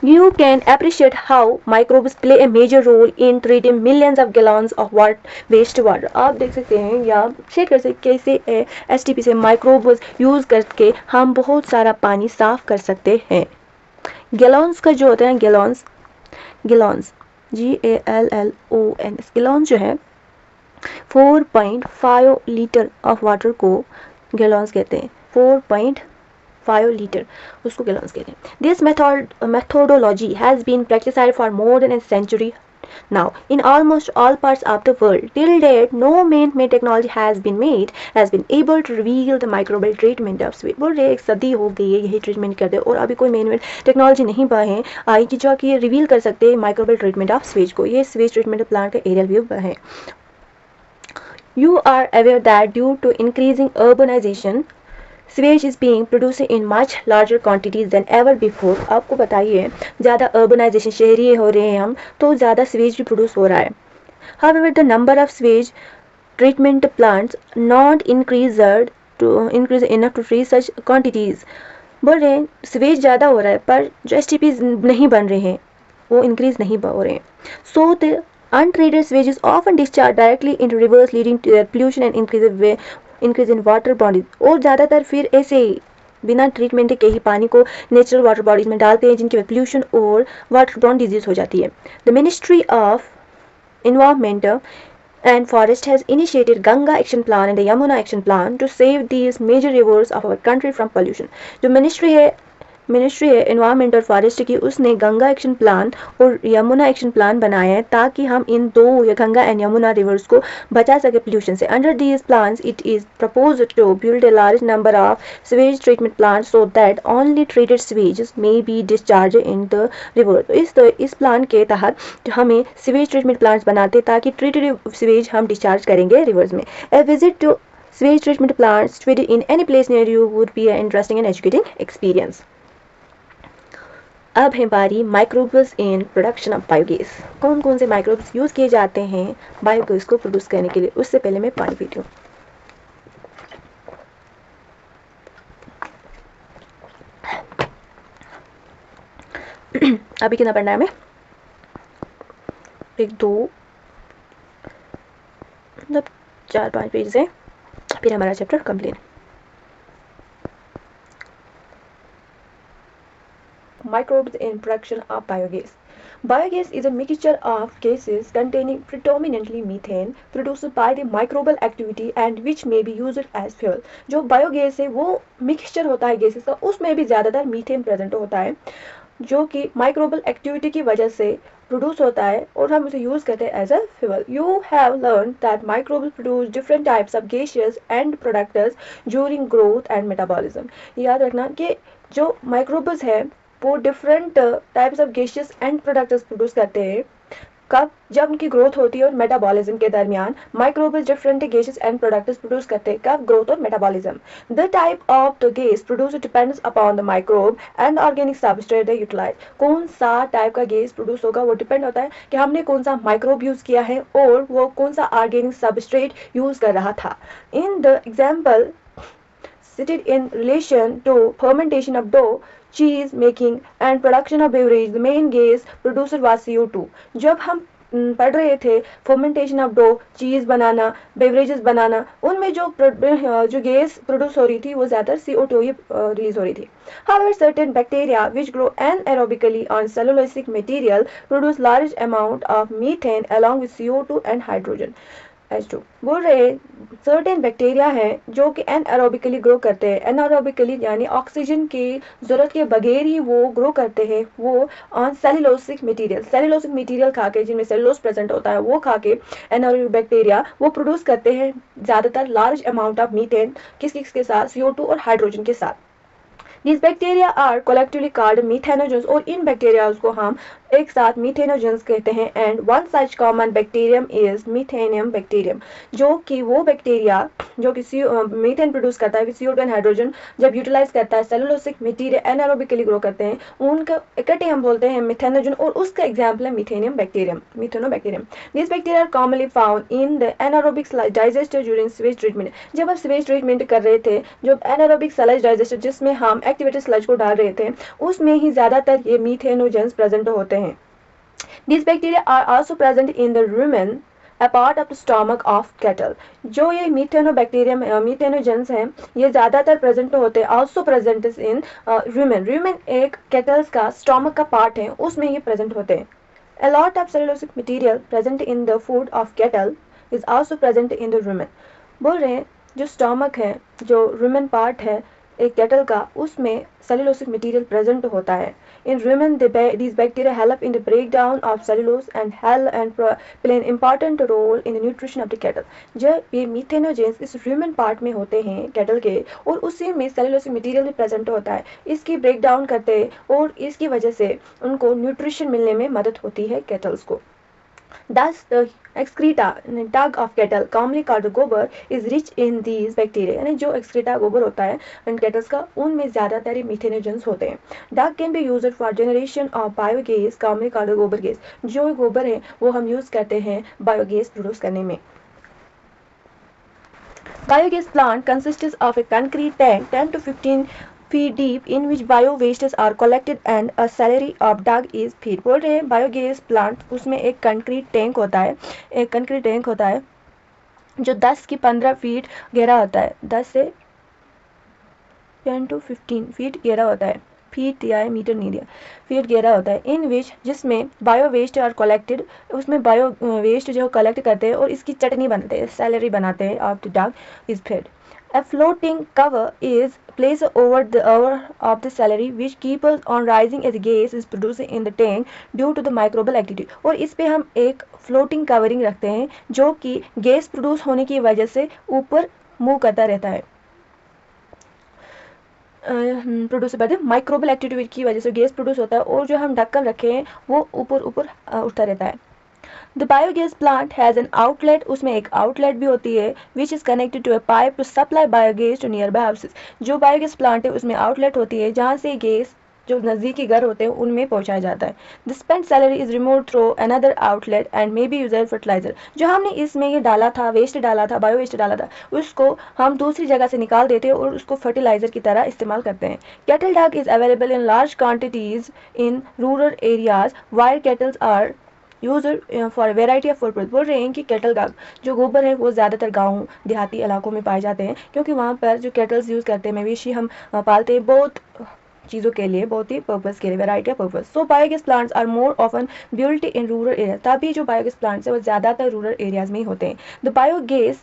You can appreciate how microbes play a major role in treating millions of gallons of waste water. आप देख सकते हैं या check कर सकते हैं कैसे STP से माइक्रोब्स यूज करके हम बहुत सारा पानी साफ कर सकते हैं। गैलॉन्स का जो होता है गैलॉन्स GALLONS गैलॉन्स जो है 4.5 लीटर ऑफ वाटर को गैलॉन्स कहते हैं। 4.5 लीटर उसको गैलॉन्स कहते हैं। This methodology has been practiced for more than a century now in almost all parts of the world. Till date, no man-made technology has been able to reveal the microbial treatment of sewage. बोल रहे एक सदी हो गई है यही treatment करते हैं और अभी कोई मैन-मेड टेक्नोलॉजी नहीं है आई कि जो कि रिवील कर सकते हैं माइक्रोबियल ट्रीटमेंट ऑफ स्वेज को। ये स्वेज ट्रीटमेंट प्लांट का एरियल व्यू है। You are aware that due to increasing urbanization, sewage is being produced in much larger quantities than ever before. आपको बताइए ज़्यादा urbanization शहरी हो रहे हैं हम तो ज़्यादा sewage भी प्रोड्यूस हो रहा है। However, the number of sewage treatment plants not increased enough to treat such quantities. बोल रहे हैं sewage ज़्यादा हो रहा है पर जो STPs नहीं बन रहे हैं वो इंक्रीज नहीं हो रहे हैं। So the untreated sewage is often discharged directly into rivers, leading to their pollution and increase in water bodies. और ज़्यादातर फिर ऐसे ही बिना ट्रीटमेंट के ही पानी को नेचुरल वाटर बॉडीज में डालते हैं जिनकी पोल्यूशन और वाटर बॉर्न डिजीज हो जाती है। The ministry of environment and forest has initiated Ganga action plan and the Yamuna action plan to save these major rivers of our country from pollution. जो ministry है environment और forest की, उसने Ganga action plan और Yamuna action plan बनाया है ताकि हम इन दो या गंगा एंड यमुना रिवर्स को बचा सके पोल्यूशन से। Under these plans it is proposed to build a large number of sewage treatment plant so that only treated sewage may be discharge in the river. तो इस प्लान के तहत हमें सीवेज ट्रीटमेंट प्लांट्स बनाते ताकि treated sewage हम discharge करेंगे rivers में। A visit to sewage treatment plants situated in any place near you would be an interesting and educating experience. अब है बारी microbes in production of biogas. कौन कौन से माइक्रोब्स यूज़ किए जाते हैं बायोगैस को प्रोड्यूस करने के लिए, उससे पहले मैं पानी पीती हूँ। अभी कितना पढ़ना है हमें, 1 2 मतलब 4-5 पेज है, फिर हमारा chapter complete. Microbes in production of biogas. Biogas is a mixture of gases containing predominantly methane produced by the microbial activity and which may be used as fuel. जो बायोगैस है वो मिक्सचर होता है gases का, उसमें भी ज़्यादातर methane present होता है जो कि माइक्रोबियल एक्टिविटी की वजह से प्रोड्यूस होता है और हम उसे यूज़ करते हैं as a fuel. You have learn that microbial produce different types of gases and products during growth and metabolism. याद रखना कि जो माइक्रोब्स है वो different types of gases and products produce करते हैं कब, जब उनकी ग्रोथ होती है और मेटाबॉलिज्म के दरमियान microbes different gases and products produce करते हैं कब, ग्रोथ और metabolism. The type of the gas produce depends upon the microbe and organic substrate they utilise. कौन सा टाइप का गैस प्रोड्यूस होगा वो डिपेंड होता है कि हमने कौन सा माइक्रोब यूज किया है और वो कौन सा ऑर्गेनिक सबस्ट्रेट यूज कर रहा था। In the example cited in relation to fermentation of dough, cheese making and production of beverage, the main gas producer was CO2। जब हम पढ़ रहे थे फर्मेंटेशन ऑफ डो, चीज़ बनाना, बेवरेजेस बनाना, उनमें जो गैस प्रोड्यूस हो रही थी वो ज़्यादातर CO2 ही रिलीज हो रही थी। However, certain bacteria which grow anaerobically on cellulosic material produce large amount of methane along with CO2 and hydrogen। H2 बोल रहे सर्टेन बैक्टीरिया हैं जो कि एनएरोबिकली ग्रो करते हैं। एनएरोबिकली यानी ऑक्सीजन की ज़रूरत के बगैर ही वो ग्रो करते हैं, वो ऑन सेलुलोसिक मटेरियल खा के, जिनमें सेलुलोज प्रेजेंट होता है, वो खा के एनएरोबिक बैक्टीरिया वो प्रोड्यूस करते हैं ज़्यादातर लार्ज अमाउंट ऑफ मीथेन किस के साथ, CO2 और हाइड्रोजन के साथ। These bacteria are collectively called methanogens और इन बैक्टीरियाज को हम एक साथ मीथेनोजेंस कहते हैं। And one such common bacterium is methanium bacterium, जो कि वो बैक्टीरिया जो कि मीथेन प्रोड्यूस करता है विद CO2 एंड हाइड्रोजन, जब यूटिलाइज करता है सेलुलोसिक मटेरियल एनारोबिकली ग्रो करते हैं, उनका इकट्ठे हम बोलते हैं मिथेनोजन और उसका एग्जाम्पल है methanium bacterium, methanobacterium. This bacteria are commonly found in the anaerobic digester during sewage treatment. जब हम स्वेज ट्रीटमेंट कर रहे थे, जो एनारोबिक स्लज डाइजेस्टर जिसमें हम एक्टिवेटेड स्लज को डाल रहे थे, उसमें ही ज़्यादातर ये मीथेनोजेंस प्रेजेंट होते हैं। These bacteria are also present in the rumen, a part of the stomach of cattle। जो ये मीथेनोबैक्टीरियम मीथेनोजेंस हैं ये ज़्यादातर प्रेजेंट होते हैं, also present in rumen। rumen एक केटल्स का स्टोमक का पार्ट है, उसमें ये प्रेजेंट होते हैं। A lot of cellulosic material present in the food of cattle is also present in the rumen। बोल रहे हैं जो स्टोमक है, जो रुमेन पार्ट है एक कैटल का, उसमें सेलुलोसिक मटेरियल प्रेजेंट होता है। इन rumen these bacteria help in the breakdown of cellulose and play an important role in the nutrition of the cattle। जब ये मीथेनोजेंस इस रुमेन पार्ट में होते हैं कैटल के और उसी में सेलुलोसिक मटेरियल भी प्रेजेंट होता है, इसकी ब्रेक डाउन करते हैं और इसकी वजह से उनको न्यूट्रिशन मिलने में मदद होती है कैटल्स को। Thus, the excreta dung of cattle, commonly called the gobar, is rich in these bacteria। यानी जो excreta गोबर होता है and cattles का, उनमें ज़्यादातर मीथेनोजेंस होते हैं। Dung can be used for generation of biogas, commonly called गोबर गैस। जो गोबर है वो हम यूज़ करते हैं बायोगैस प्रोड्यूस करने में। Biogas plant consists of a concrete tank 10 to 15 feet deep in which bio wastes are collected and a slurry of dung is fed। बोल रहे हैं बायोगैस प्लांट, उसमें एक कंक्रीट टैंक होता है, एक कंक्रीट टैंक होता है जो 10 की 15 फीट गहरा होता है, 10 से 10 to 15 फीट गहरा होता है, फीट दिया है मीटर नहीं दिया, फीट गहरा होता है। इन विच जिसमें बायो वेस्ट आर कलेक्टेड, उसमें बायो वेस्ट जो कलेक्ट करते हैं और इसकी चटनी बनाते हैं, सैलरी बनाते हैं of the dung is fed. A floating cover is placed over of the celery which keeps on rising as gas is produced in the tank due to the microbial activity। और इस पे हम एक floating covering रखते हैं जो कि gas produce होने की वजह से ऊपर मूव करता रहता है, produce by the microbial activity की वजह से गैस प्रोड्यूस होता है और जो हम ढक्कन रखे हैं वो ऊपर ऊपर उठता रहता है। The biogas plant has an outlet, उसमें एक आउटलेट भी होती है which is connected to a pipe to supply biogas to nearby houses। जो बायोगैस प्लांट है उसमें आउटलेट होती है जहाँ से गैस जो नज़दीकी घर होते हैं उनमें पहुंचाया जाता है। The spent slurry is remove through another outlet and may be used fertiliser. जो हमने इसमें ये डाला था, वेस्ट डाला था, बायो वेस्ट डाला था, उसको हम दूसरी जगह से निकाल देते हैं और उसको फर्टिलाइजर की तरह इस्तेमाल करते हैं। Cattle dung is available in large quantities in rural areas while cattles are used for variety of purpose. बोल रहे हैं कि कैटल का जो गोबर है वो ज़्यादातर गाँव देहाती इलाकों में पाए जाते हैं, क्योंकि वहाँ पर जो कैटल्स यूज़ करते हैं, मवेशी हम पालते हैं बहुत चीज़ों के लिए, बहुत ही पर्पज़ के लिए, variety of purpose. So biogas plants are more often built in rural area. तभी जो बायोगैस प्लांट्स है वो ज़्यादातर रूरल एरियाज में ही होते हैं। The biogas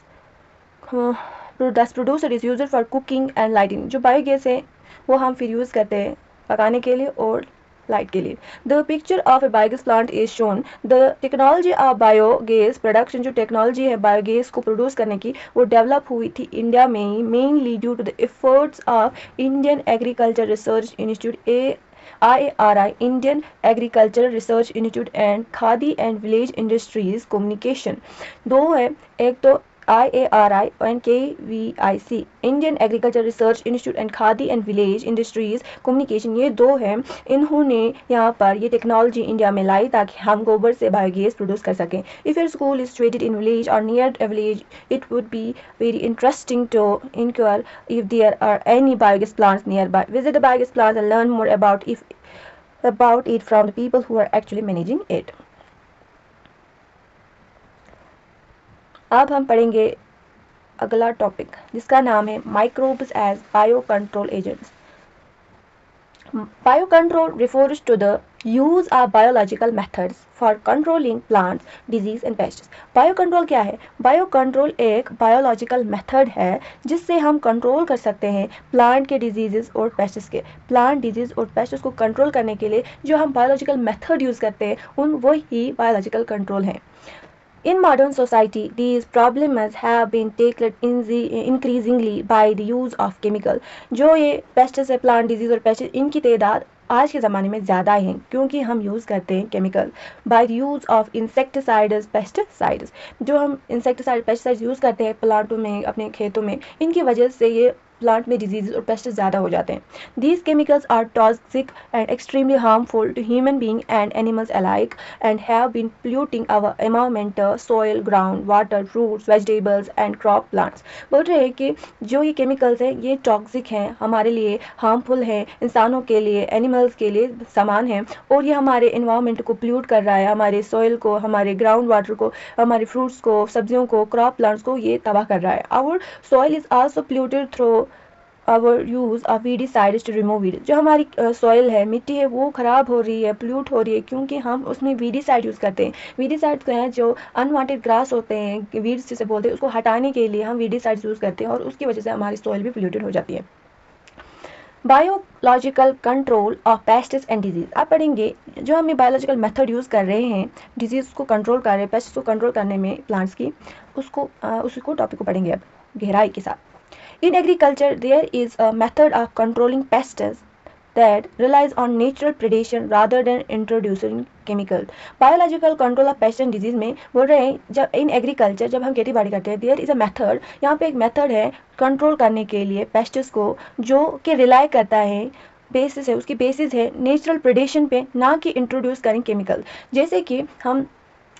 producer is user for cooking and lighting. जो बायोगैस है वो हम फिर यूज़ करते हैं पकाने के लिए और लाइट के लिए। The picture of a biogas plant is shown. The technology of biogas production, जो टेक्नोलॉजी है बायोगैस को प्रोड्यूस करने की, वो डेवलप हुई थी इंडिया में ही, mainly due to the efforts of Indian agriculture research institute IARI, Indian Agricultural Research Institute and Khadi and village industries communication. दो है, एक तो IARI and KVIC, Indian agriculture research institute and Khadi and village industries communication, ये दो हैं। इन्होंने यहाँ पर ये टेक्नोलॉजी इंडिया में लाई ताकि हम गोबर से बायोगैस प्रोड्यूस कर सकें। If your school is situated in village और near a village, it would be very interesting to inquire if there are any biogas plants nearby. Visit the biogas plants and learn more about it from the people who are actually managing it. अब हम पढ़ेंगे अगला topic जिसका नाम है microbes as bio control agents. Biocontrol refers to the use of biological methods for controlling plants, disease and pests. Biocontrol क्या है? Biocontrol एक biological method है जिससे हम कंट्रोल कर सकते हैं प्लांट के डिजीजेस और पेस्ट्स के। प्लांट डिजीज और पेस्ट्स को कंट्रोल करने के लिए जो हम बायोलॉजिकल मेथड यूज़ करते हैं वही बायोलॉजिकल कंट्रोल हैं। In modern society, these problems have been tackled increasingly by the use of chemical. जो ये पेस्ट्स है, प्लांट डिजीज और पेस्ट्स, इनकी तादाद आज के ज़माने में ज़्यादा है क्योंकि हम यूज़ करते हैं chemical. By the use of insecticides, pesticides, जो हम इंसेक्टिसाइड पेस्टिसाइड्स यूज़ करते हैं प्लांटों में, अपने खेतों में, इनकी वजह से ये प्लांट में डिजीज और पेस्ट ज़्यादा हो जाते हैं। These chemicals are toxic and extremely harmful to human beings and animals alike and have been polluting our environment, soil, ground, water, fruits, vegetables and crop plants. बोल रहे हैं कि जो ये केमिकल्स हैं ये टॉक्सिक हैं, हमारे लिए हार्मफुल हैं, इंसानों के लिए, एनिमल्स के लिए समान हैं, और ये हमारे एनवायरनमेंट को पोल्यूट कर रहा है, हमारे सॉइल को, हमारे ग्राउंड वाटर को, हमारे फ्रूट्स को, सब्जियों को, क्रॉप प्लांट्स को ये तबाह कर रहा है। Our soil is also polluted through our use of weedicides to remove weed. जो हमारी सॉइल है, मिट्टी है, वो ख़राब हो रही है, पोल्यूट हो रही है क्योंकि हम उसमें वीडीसाइड यूज़ करते हैं। वीडीसाइड तो हैं जो अनवांटेड ग्रास होते हैं, वीड्स जिसे बोलते हैं, उसको हटाने के लिए हम वीडीसाइड्स यूज़ करते हैं और उसकी वजह से हमारी सॉइल भी पोल्यूटेड हो जाती है। Biological control of pests and disease. आप पढ़ेंगे जो हम ये बायोलॉजिकल मेथड यूज़ कर रहे हैं डिजीज़ को कंट्रोल कर रहे हैं, पेस्ट को कंट्रोल करने में प्लांट्स की, उसको टॉपिक को पढ़ेंगे अब गहराई के साथ। In agriculture, there is a method of controlling pests that relies on natural predation rather than introducing chemicals. Biological control of pests and disease में बोल रहे हैं जब in agriculture जब हम खेती बाड़ी करते हैं there is a method, यहाँ पे एक मेथड है कंट्रोल करने के लिए पेस्ट्स को, जो कि रिलाई करता है, बेसिस है, उसकी बेसिस है नेचुरल प्रेडेशन पे, ना कि इंट्रोड्यूस करें केमिकल। जैसे कि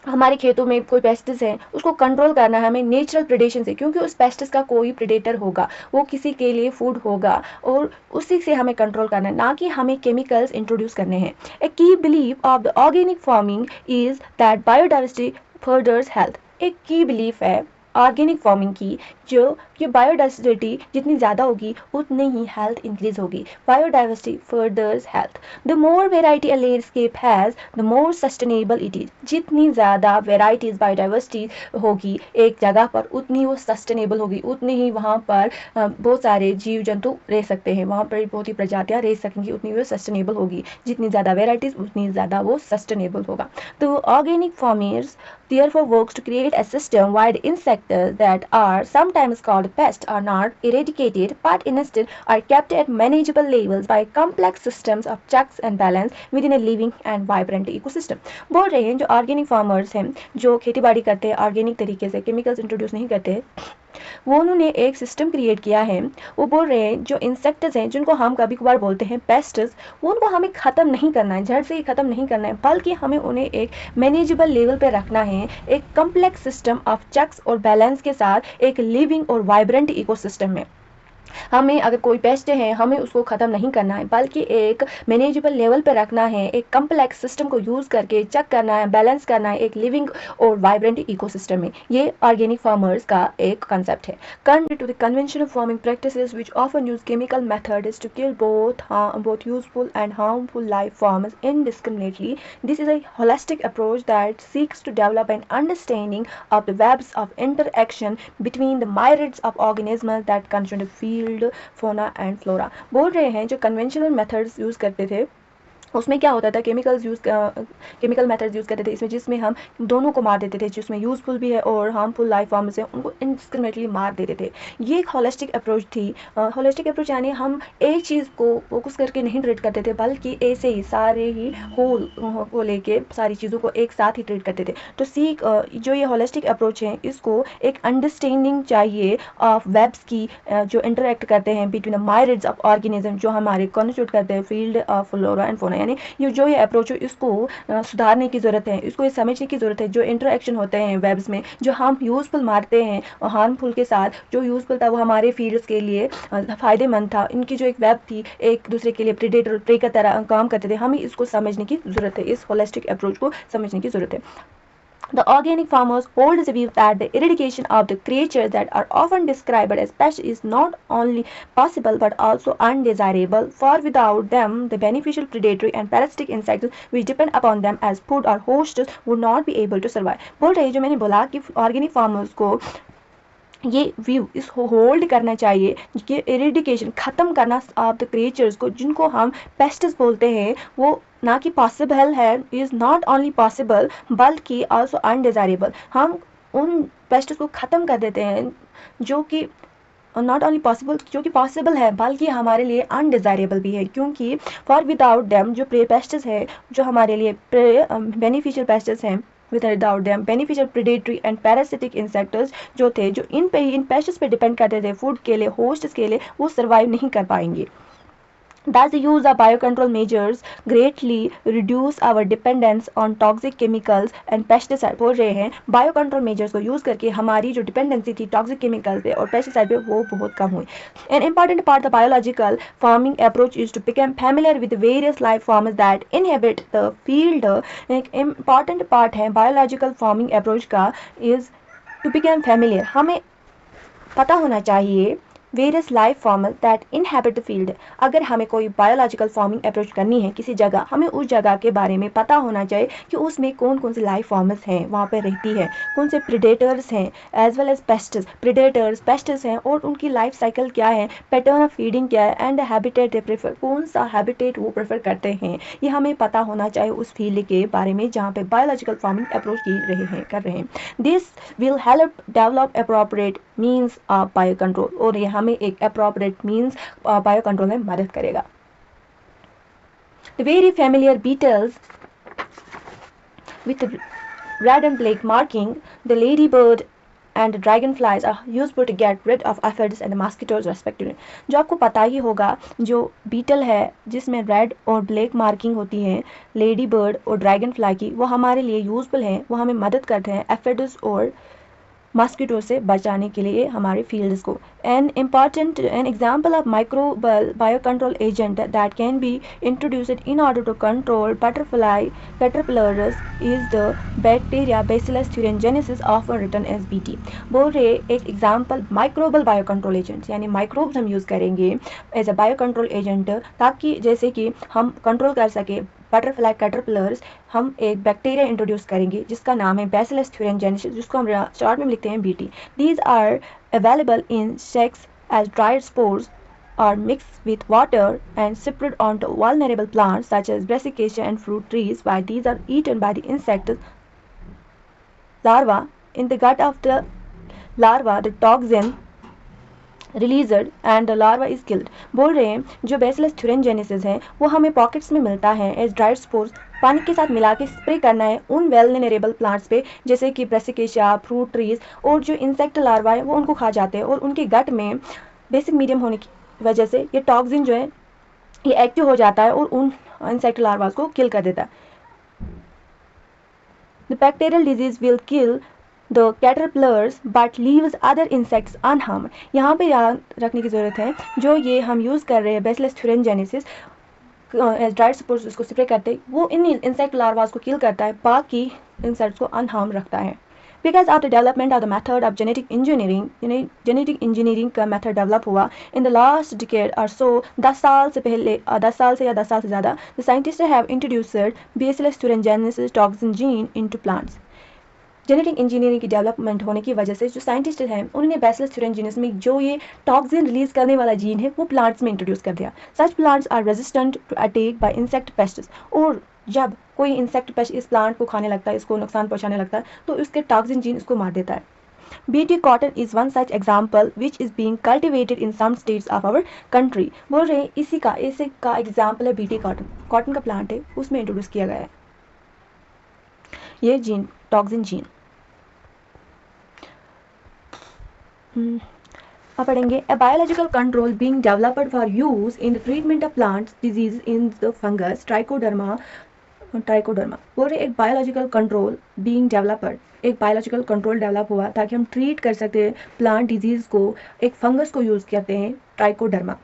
हमारे खेतों में कोई पेस्टिस है, उसको कंट्रोल करना है हमें नेचुरल प्रेडेशन से, क्योंकि उस पेस्टिस का कोई प्रेडेटर होगा, वो किसी के लिए फूड होगा और उसी से हमें कंट्रोल करना है, ना कि हमें केमिकल्स इंट्रोड्यूस करने हैं। ए की belief of the organic farming is that biodiversity furthers health. एक की बिलीफ है ऑर्गेनिक फार्मिंग की, जो कि बायोडाइवर्सिटी जितनी ज़्यादा होगी उतनी ही हेल्थ इंक्रीज होगी। Biodiversity furthers health. The more variety a landscape has the more sustainable it is. जितनी ज़्यादा वेराइटीज़ बायोडाइवर्सिटी होगी एक जगह पर उतनी वो सस्टेनेबल होगी, उतनी ही वहाँ पर बहुत सारे जीव जंतु रह सकते हैं, वहाँ पर बहुत ही प्रजातियाँ रह सकेंगी, उतनी वो सस्टेनेबल होगी। जितनी ज़्यादा वेराइटीज़ उतनी ज़्यादा वो सस्टेनेबल होगा। तो organic farmers therefore works to create a system where the insects that are sometimes called pests are not eradicated but instead are kept at manageable levels by complex systems of checks and balance within a living and vibrant ecosystem. बोल रहे हैं जो organic farmers हैं, जो खेती बाड़ी करते हैं ऑर्गेनिक तरीके से, केमिकल्स इंट्रोड्यूस नहीं करते, वो उन्होंने एक सिस्टम क्रिएट किया है। वो बोल रहे हैं जो इंसेक्ट्स हैं जिनको हम कभी कभार बोलते हैं पेस्ट्स, वो उनको हमें ख़त्म नहीं करना है, झट से ही ख़त्म नहीं करना है, बल्कि हमें उन्हें एक मैनेजेबल लेवल पे रखना है, एक कम्प्लेक्स सिस्टम ऑफ चेक्स और बैलेंस के साथ एक लिविंग और वाइब्रेंट इकोसिस्टम में। हमें अगर कोई पेस्ट है हमें उसको ख़त्म नहीं करना है, बल्कि एक मैनेजेबल लेवल पे रखना है, एक कम्प्लेक्स सिस्टम को यूज़ करके चेक करना है, बैलेंस करना है एक लिविंग और वाइब्रेंट इकोसिस्टम में। ये ऑर्गेनिक फार्मर्स का एक कंसेप्ट है। Contrary to the conventional farming practices which often use chemical methods to kill both useful and harmful life forms indiscriminately, this is a holistic approach that seeks to develop an understanding of the webs of interaction between the myriads of organisms that constitute the field, fauna and flora। बोल रहे हैं जो conventional methods use करते थे उसमें क्या होता था, केमिकल मेथड्स यूज़ करते थे इसमें, जिसमें हम दोनों को मार देते थे, जिसमें यूज़फुल भी है और हार्मफुल लाइफ फॉर्म्स हैं उनको इंडिस्क्रिमिनेटली मार देते थे। ये एक होलिस्टिक अप्रोच थी। होलिस्टिक अप्रोच यानी हम एक चीज़ को फोकस करके नहीं ट्रीट करते थे, बल्कि ऐसे ही सारे ही होल को लेके सारी चीज़ों को एक साथ ही ट्रीट करते थे। तो जो ये होलिस्टिक अप्रोच है इसको एक अंडरस्टैंडिंग चाहिए ऑफ वेब्स की, जो इंटरेक्ट करते हैं बिटवीन द मायरिड्स ऑफ ऑर्गेनिज्म, जो हमारे कॉन्स्टिट्यूट करते हैं field of flora and fauna. यानी ये अप्रोच है इसको सुधारने की ज़रूरत है, इसको ये समझने की ज़रूरत है जो इंटरेक्शन होते हैं वेब्स में, जो हम यूज़फुल मारते हैं और हार्मफुल के साथ, जो यूज़फुल था वो हमारे फील्ड्स के लिए फ़ायदेमंद था, इनकी जो एक वेब थी एक दूसरे के लिए प्रेडेटर प्रे की तरह काम करते थे। हमें इसको समझने की ज़रूरत है, इस होलिस्टिक अप्रोच को समझने की ज़रूरत है। The organic farmers hold the view that the eradication of the creatures that are often described as pests is not only possible but also undesirable, for without them the beneficial predatory and parasitic insects which depend upon them as food or hosts would not be able to survive। बोल रहे हैं जो मैंने बोला कि organic farmers को ये view इस होल्ड करना चाहिए कि एरिडिकेशन ख़त्म करना ऑफ द क्रिएचर्स को जिनको हम पेस्ट्स बोलते हैं, वो ना कि पॉसिबल है, इज़ नॉट ओनली पॉसिबल बल्कि आल्सो अनडिज़ायरेबल। हम उन पेस्ट्स को ख़त्म कर देते हैं जो कि नॉट ओनली पॉसिबल, जो कि पॉसिबल है, बल्कि हमारे लिए अनडिज़ायरेबल भी है, क्योंकि फॉर विदाउट देम जो पेस्ट्स है जो हमारे लिए बेनिफिशियल पेस्ट्स हैं, without them beneficial predatory and parasitic insects जो थे, जो इन पेस्ट्स पे डिपेंड करते थे फूड के लिए, होस्ट्स के लिए, वो सर्वाइव नहीं कर पाएंगे। Thus, the use of biocontrol measures greatly reduce our dependence on toxic chemicals and pesticides। बोल रहे हैं बायोकंट्रोल मेजर्स को यूज़ करके हमारी जो डिपेंडेंसी थी टॉक्सिक केमिकल पे और पेस्टिसाइड पे वो बहुत कम हुई। An important part of biological farming approach is to become familiar with the various life forms that inhabit the field। एक important part है biological farming approach का is to become familiar। हमें पता होना चाहिए various life forms that inhabit the field. अगर हमें कोई बायोलॉजिकल फार्मिंग अप्रोच करनी है किसी जगह, हमें उस जगह के बारे में पता होना चाहिए कि उसमें कौन कौन सी लाइफ फॉर्म्स हैं, वहाँ पर रहती है, कौन से प्रेडेटर्स हैं as well as pests, predators pests हैं और उनकी लाइफ साइकिल क्या है, पैटर्न ऑफ फीडिंग क्या है एंड हैबिटेट दे प्रेफर, कौन सा हैबिटेट वो प्रेफर करते हैं। ये हमें पता होना चाहिए उस फील्ड के बारे में जहाँ पे बायोलॉजिकल फार्मिंग अप्रोच कर रहे हैं। This will help develop appropriate means of bio control, और ये हमें एक अप्रोप्रिएट मीन्स बायो कंट्रोल में मदद करेगा। The very familiar beetles with red and black marking, the ladybird and dragonflies are useful to get rid of aphids and mosquitoes respectively। जो आपको पता ही होगा जो बीटल है जिसमें रेड और ब्लैक मार्किंग होती है, लेडी बर्ड और ड्रैगन फ्लाई की, वो हमारे लिए यूजफुल हैं, वो हमें मदद करते हैं एफिड्स और मॉस्किटो से बचाने के लिए हमारे फील्ड्स को। An example of microbial biocontrol agent that can be introduced in order to control butterfly caterpillars is the bacteria Bacillus thuringiensis often written as BT। बोल रहे एक एग्जाम्पल माइक्रोबल बायोकंट्रोल एजेंट्स, यानी माइक्रोब्स हम use करेंगे as a biocontrol agent, ताकि जैसे कि हम कंट्रोल कर सके बटरफ्लाई कैटरपिलर्स, हम एक बैक्टीरिया इंट्रोड्यूस करेंगे जिसका नाम है बैसिलस thuringiensis, जिसको हम शॉर्ट में लिखते हैं BT। These are available in sachets as dried spores are mixed with water and spread onto vulnerable plants such as brassicaceae and fruit trees, while these are eaten by the insect larva in the gut of the larva, the toxin released and the larva is killed। बोल रहे हैं जो bacillus thuringiensis है वो हमें pockets में मिलता है एज ड्राइड स्पोर्स पानी के साथ मिला के स्प्रे करना है उन वेलनरेबल प्लांट्स पे, जैसे कि ब्रेसिकेशिया, फ्रूट ट्रीज और जो इंसेक्ट लार्वा है वो उनको खा जाते हैं और उनके गट में बेसिक मीडियम होने की वजह से ये टॉक्सिन जो है ये एक्टिव हो जाता है और उन इंसेक्ट लार्वास को किल कर देता है। The bacterial disease will kill the caterpillars but leaves other insects unharmed। यहाँ पे याद रखने की ज़रूरत है, जो ये हम यूज़ कर रहे हैं Bacillus thuringiensis as dried spores उसको स्प्रे करते वो इन इंसेक्ट लार्वास को किल करता है, बाकी इंसेक्ट्स को अनहार्म रखता है। Because of the development of the method of genetic engineering का मेथड डेवलप हुआ इन द लास्ट डिकेड और सो 10 साल से पहले, 10 साल से या 10 साल से ज़्यादा, the scientist have introduced bacillus thuringiensis toxin gene into plants. Genetic engineering की डेवलपमेंट होने की वजह से जो साइंटिस्ट हैं उन्होंने बैसिलस thuringiensis में जो ये टॉक्सिन रिलीज करने वाला जीन है वो प्लांट्स में इंट्रोड्यूस कर दिया। Such plants are resistant to attack by insect pests. और जब कोई इंसेक्ट पेस्ट इस प्लांट को खाने लगता है, इसको नुकसान पहुंचाने लगता है, तो उसके टॉक्सिन जीन इसको मार देता है। BT cotton is one such example which is being cultivated in some states of our country। बोल रहे हैं इसी का एग्जाम्पल है BT कॉटन। कॉटन का प्लांट है, उसमें इंट्रोड्यूस किया गया है ये जीन, टॉक्सिन जीन। अब पढ़ेंगे a biological control being developed for use in the treatment of plants disease in the fungus trichoderma। बोल रहे एक बायोलॉजिकल कंट्रोल बीइंग डेवलप्ड, एक बायोलॉजिकल कंट्रोल डेवलप हुआ ताकि हम ट्रीट कर सकते हैं प्लांट डिजीज को। एक फंगस को यूज करते हैं Trichoderma.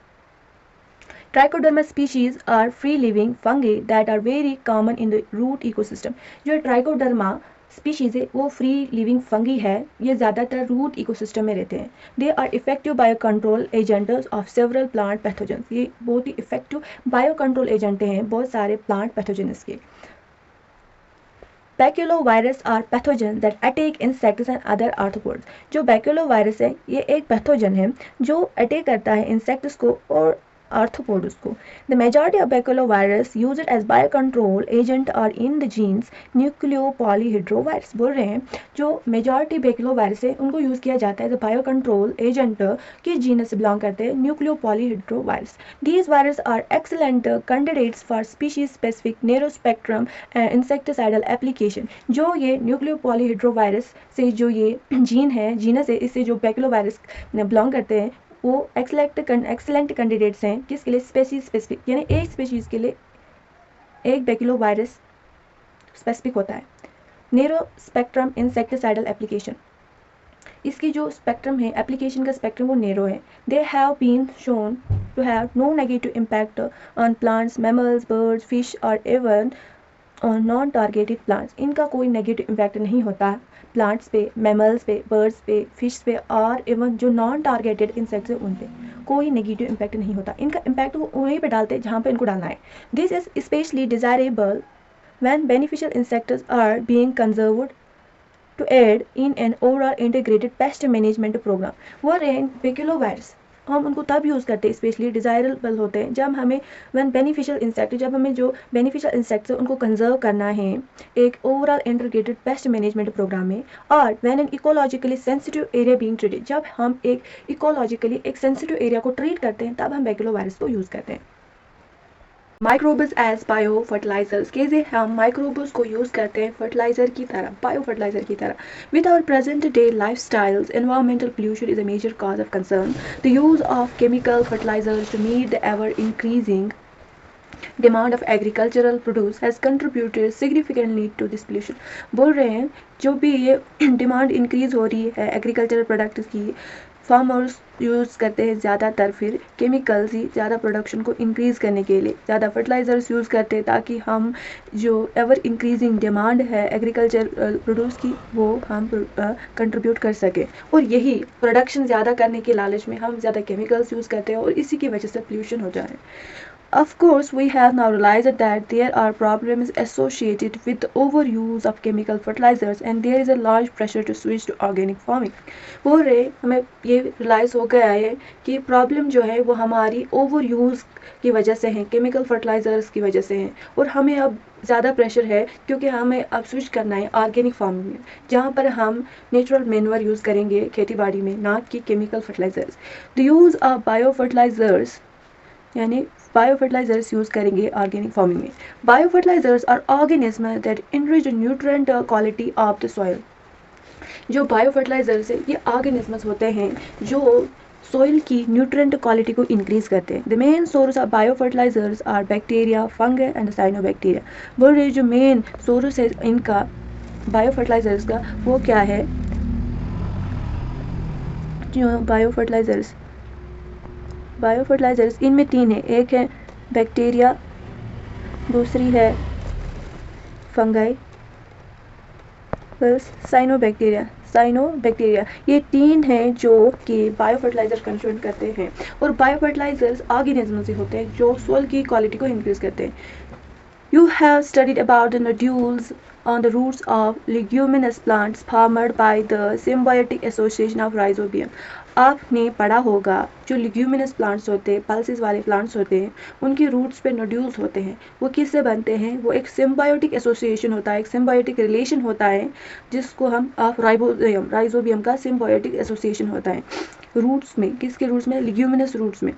Trichoderma species are free living fungi that are very common in the root ecosystem. जो ट्राइकोडर्मा स्पीशीज है वो फ्री लिविंग फंगी है, ये ज़्यादातर रूट इकोसिस्टम में रहते हैं। They are effective bio control agents of several plant pathogens. ये बहुत ही इफेक्टिव बायो कंट्रोल एजेंट हैं बहुत सारे प्लांट पैथोजेंस के। Baculovirus are pathogen that attack insects and other arthropods. जो बैक्यूलोवायरस है ये एक पैथोजन है जो अटैक करता है इंसेक्ट्स को और आर्थ्रोपोड्स को। The majority of baculovirus use it as bio control agent और इन द जीन्स न्यूक्लियोपॉलीहिड्रोवायरस। बोल रहे हैं जो मेजॉरिटी बैक्यूलोवायरस है उनको यूज किया जाता है एज बायो कंट्रोल एजेंट, किस जीनस से बिलोंग करते हैं, nucleopolyhedrovirus. These virus are excellent candidates for species specific narrow spectrum insecticidal application. जो ये न्यूक्लियोपॉलीहिड्रोवायरस से जो ये जीन है, जीनस है, इससे जो बैक्यूलोवायरस बिलोंग करते हैं वो एक्सेलेंट कैंडिडेट्स हैं किसके लिए, स्पेसीज स्पेसिफिक, यानी एक स्पेशीज के लिए एक बैक्यूलोवायरस स्पेसिफिक होता है। नैरो स्पेक्ट्रम इंसेक्टिसाइडल एप्लीकेशन, इसकी जो स्पेक्ट्रम है, एप्लीकेशन का स्पेक्ट्रम वो नैरो है। They have been shown to have no negative impact on plants, mammals, birds, fish और even on non targeted plants. इनका कोई नेगेटिव इम्पैक्ट नहीं होता प्लांट्स पे, मैमल्स पे, बर्ड्स पे, फिश पे और इवन जो नॉन टारगेटेड इंसेक्ट्स है उन पे कोई नेगेटिव इम्पैक्ट नहीं होता। इनका इम्पैक्ट वो वहीं पे डालते हैं जहाँ पे इनको डालना है। This is specially desirable when beneficial insects are being conserved to aid in an overall integrated pest management program। वो रहे बैक्यूलोवायरस हम उनको तब यूज़ करते हैं, स्पेशली डिज़ायरेबल होते हैं जब हमें व्हेन बेनिफिशियल इंसेक्ट, जब हमें जो बेनिफिशियल इंसेक्ट्स है उनको कंजर्व करना है एक overall integrated pest management programme में। और when an ecologically sensitive area being treated, जब हम एक इकोलॉजिकली एक सेंसिटिव एरिया को ट्रीट करते हैं तब हम बैक्यूलोवायरस को यूज़ करते हैं। माइक्रोब्स एज बायो फर्टिलाइजर्स, कैसे हम माइक्रोब्स को यूज़ करते हैं फर्टिलाइजर की तरह, बायो फर्टिलाइजर की तरह। With our present day lifestyles environmental pollution is a major cause of concern. The use of chemical fertilisers to meet the ever increasing demand of agricultural produce has contributed significantly to this pollution। बोल रहे हैं जो भी ये demand increase हो रही है agricultural products की, फार्मर्स यूज़ करते हैं ज़्यादातर फिर केमिकल्स ही ज़्यादा प्रोडक्शन को इंक्रीज़ करने के लिए, ज़्यादा फर्टिलाइज़र्स यूज़ करते हैं ताकि हम जो एवर इंक्रीजिंग डिमांड है एग्रीकल्चर प्रोड्यूस की वो हम कंट्रीब्यूट कर सकें। और यही प्रोडक्शन ज़्यादा करने के लालच में हम ज़्यादा केमिकल्स यूज़ करते हैं और इसी की वजह से पोल्यूशन हो जाए। Of course, we have now realized that there are problems associated with the overuse of chemical fertilizers and there is a large pressure to switch to organic farming। बोल रहे हमें ये रियलाइज़ हो गया है कि प्रॉब्लम जो है वो हमारी ओवर यूज़ की वजह से है, केमिकल फर्टिलाइज़र्स की वजह से है, और हमें अब ज़्यादा प्रेशर है क्योंकि हमें अब स्विच करना है ऑर्गेनिक फार्मिंग में जहाँ पर हम नेचुरल मैन्योर यूज़ करेंगे खेती बाड़ी में, ना कि chemical fertilisers. The use of bio fertilisers यानी बायो फर्टिलाइजर्स यूज़ करेंगे ऑर्गेनिक फार्मिंग में। Bio fertilisers are organism that enrich the nutrient quality of the soil. जो बायो फर्टिलाइजर्स है ये ऑर्गेनिज्म्स होते हैं जो सोइल की न्यूट्रिएंट क्वालिटी को इंक्रीज करते हैं। The main source of bio fertilisers are bacteria, fungi and cyanobacteria. बोल रहे जो मेन सोर्स है इनका बायो फर्टिलाइजर्स का वो क्या है? जो बायो फर्टिलाइजर्स इनमें तीन है, एक है बैक्टीरिया, दूसरी है फंगाई, साइनोबैक्टीरिया। ये तीन हैं जो कि बायो फर्टिलाइजर कंस्ट्रीब्यूट करते हैं। और बायो फर्टिलाइजर्स ऑर्गेनिज्म से होते हैं जो सोइल की क्वालिटी को इंक्रीज करते हैं। You have studied about the nodules on the roots of leguminous plants formed by the symbiotic association of rhizobium. आपने पढ़ा होगा जो leguminous plants होते हैं, पल्सेस वाले प्लांट्स होते हैं, उनके रूट्स पे नोड्यूल्स होते हैं। वो किससे बनते हैं? वो एक सिम्बायोटिक एसोसिएशन होता है, एक सिम्बायोटिक रिलेशन होता है जिसको हम राइजोबियम का सिम्बायोटिक एसोसिएशन होता है रूट्स में। किसके रूट्स में? लिग्यूमिनस रूट्स में।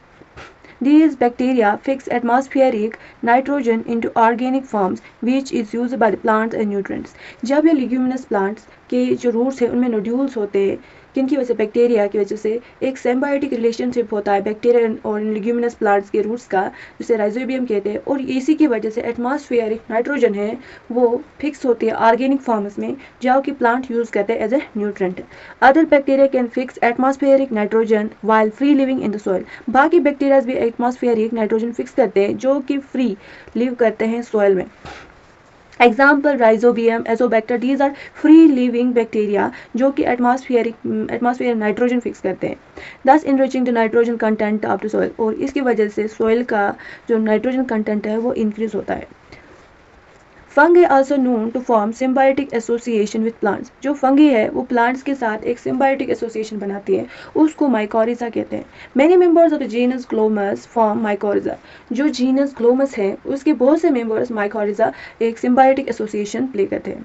These bacteria fix atmospheric nitrogen into organic forms which is used by the plants and nutrients. जब ये leguminous plants के जो रूट्स हैं उनमें नोड्यूल्स होते हैं, किनकी वजह से? बैक्टीरिया की वजह से। एक सिम्बायोटिक रिलेशनशिप होता है बैक्टीरिया और लिग्यूमिनस प्लांट्स के रूट्स का, जिसे राइजोबियम कहते हैं। और इसी की वजह से एटमॉस्फेरिक नाइट्रोजन है वो फिक्स होती है ऑर्गेनिक फॉर्म्स में, जो कि प्लांट यूज करते हैं as a nutrient. Other bacteria can fix atmospheric nitrogen while free living in the soil. बाकी बैक्टीरिया भी एटमॉस्फेरिक नाइट्रोजन फिक्स करते हैं जो कि फ्री लिव करते हैं सॉइल में। Example Rhizobium, Azotobacter, these are free living bacteria जो कि एटमॉस्फेयर नाइट्रोजन फिक्स करते हैं, thus enriching the nitrogen content of the soil. और इसकी वजह से सॉइल का जो नाइट्रोजन कंटेंट है वो इंक्रीज होता है। Fungi also known to form symbiotic association with plants. जो फंगी है वो प्लांट्स के साथ एक सिम्बायोटिक एसोसिएशन बनाती है, उसको माइकोरिजा कहते हैं। Many members of the genus Glomus form mycorrhiza. जो जीनस ग्लोमस है उसके बहुत से मेंबर्स माइकोरिजा एक सिम्बायोटिक एसोसिएशन प्ले करते हैं।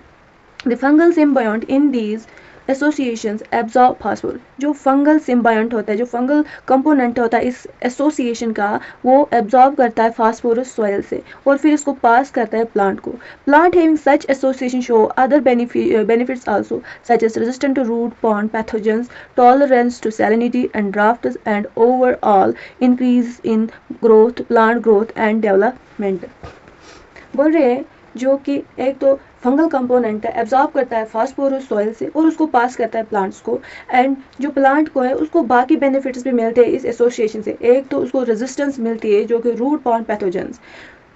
The fungal symbiont in these associations absorb phosphorus. जो फंगल सिम्बायोंट होता है, जो फंगल कंपोनेंट होता है इस एसोसिएशन का, वो एब्जॉर्ब करता है फास्फोरस सॉइल से और फिर इसको पास करता है प्लांट को। Plant having such association show other benefits also such as resistant to root pond pathogens, tolerance to salinity and droughts and overall increase in growth, plant growth and development. बोल रहे हैं जो कि एक तो फंगल कंपोनेंट है, absorb करता है फास्फोरस सॉइल से और उसको पास करता है प्लांट्स को। एंड जो प्लांट को है उसको बाकी बेनिफिट्स भी मिलते हैं इस एसोसिएशन से। एक तो उसको रेजिस्टेंस मिलती है जो कि रूट बॉर्न पैथोजेंस,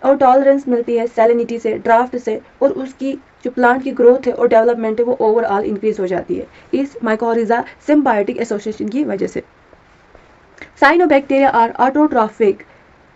और टॉलरेंस मिलती है सैलिनिटी से, ड्राफ्ट से, और उसकी जो प्लांट की ग्रोथ है और डेवलपमेंट है वो ओवरऑल इंक्रीज हो जाती है इस माइकोरिजा सिम्बायोटिक एसोसिएशन की वजह से। Cyanobacteria are autotrophic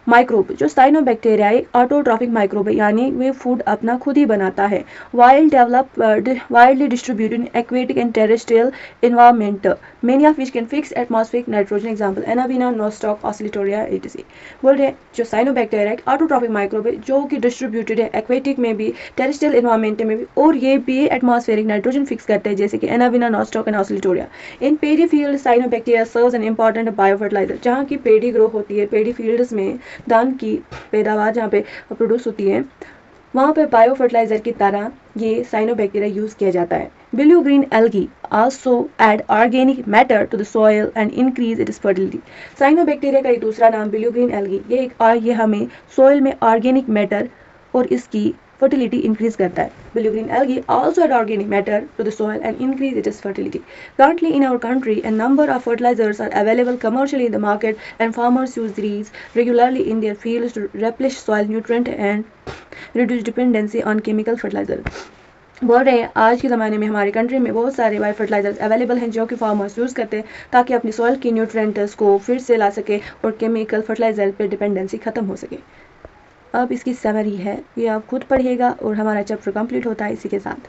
microbe. जो साइनोबैक्टीरिया एक ऑटोट्रॉफिक माइक्रोब है, यानी वे फूड अपना खुद ही बनाता है। Wildly distributed in aquatic and terrestrial environment, many of which can fix atmospheric nitrogen. Example एनाविना, नोस्टॉक, ऑसिलेटोरिया, एटीसी। बोल रहे हैं जो साइनोबैक्टीरिया एक ऑटोट्रॉफिक माइक्रोब है जो कि डिस्ट्रीब्यूटेड है एक्वेटिक में भी, टेरेस्ट्रियल एनवायरनमेंट में भी, और ये भी एटमॉस्फेरिक नाइट्रोजन फिक्स करते हैं जैसे कि एनाविना, Nostoc and Oscillatoria. In paddy field cyanobacteria serves an important bio fertilizer. जहाँ की पेडी ग्रो होती है, पेडी फील्ड्स में धान की पैदावार जहाँ पे प्रोड्यूस होती है, वहाँ पे बायो फर्टिलाइजर की तरह ये साइनोबैक्टीरिया यूज किया जाता है। Blue green algae also add organic matter to the soil and increase its fertility. Cyanobacteria का एक दूसरा नाम ब्लू ग्रीन एल्गी, ये हमें सॉइल में ऑर्गेनिक मैटर और इसकी fertility increase करता है। Blue green algae also add organic matter to the soil and increase its fertility. Currently in our country, a number of fertilizers are available commercially in the market and farmers use these regularly in their fields to replenish soil nutrient and reduce dependency on chemical fertilizer. बोल रहे हैं आज के ज़माने में हमारे country में बहुत सारे बायो फर्टिलाइजर्स अवेलेबल हैं जो कि फार्मर्स यूज़ करते हैं ताकि अपनी सॉइल की न्यूट्रिएंट्स को फिर से ला सके और केमिकल फर्टिलाइजर पर डिपेंडेंसी ख़त्म हो सके। अब इसकी समरी है, ये आप खुद पढ़िएगा और हमारा चैप्टर कंप्लीट होता है इसी के साथ।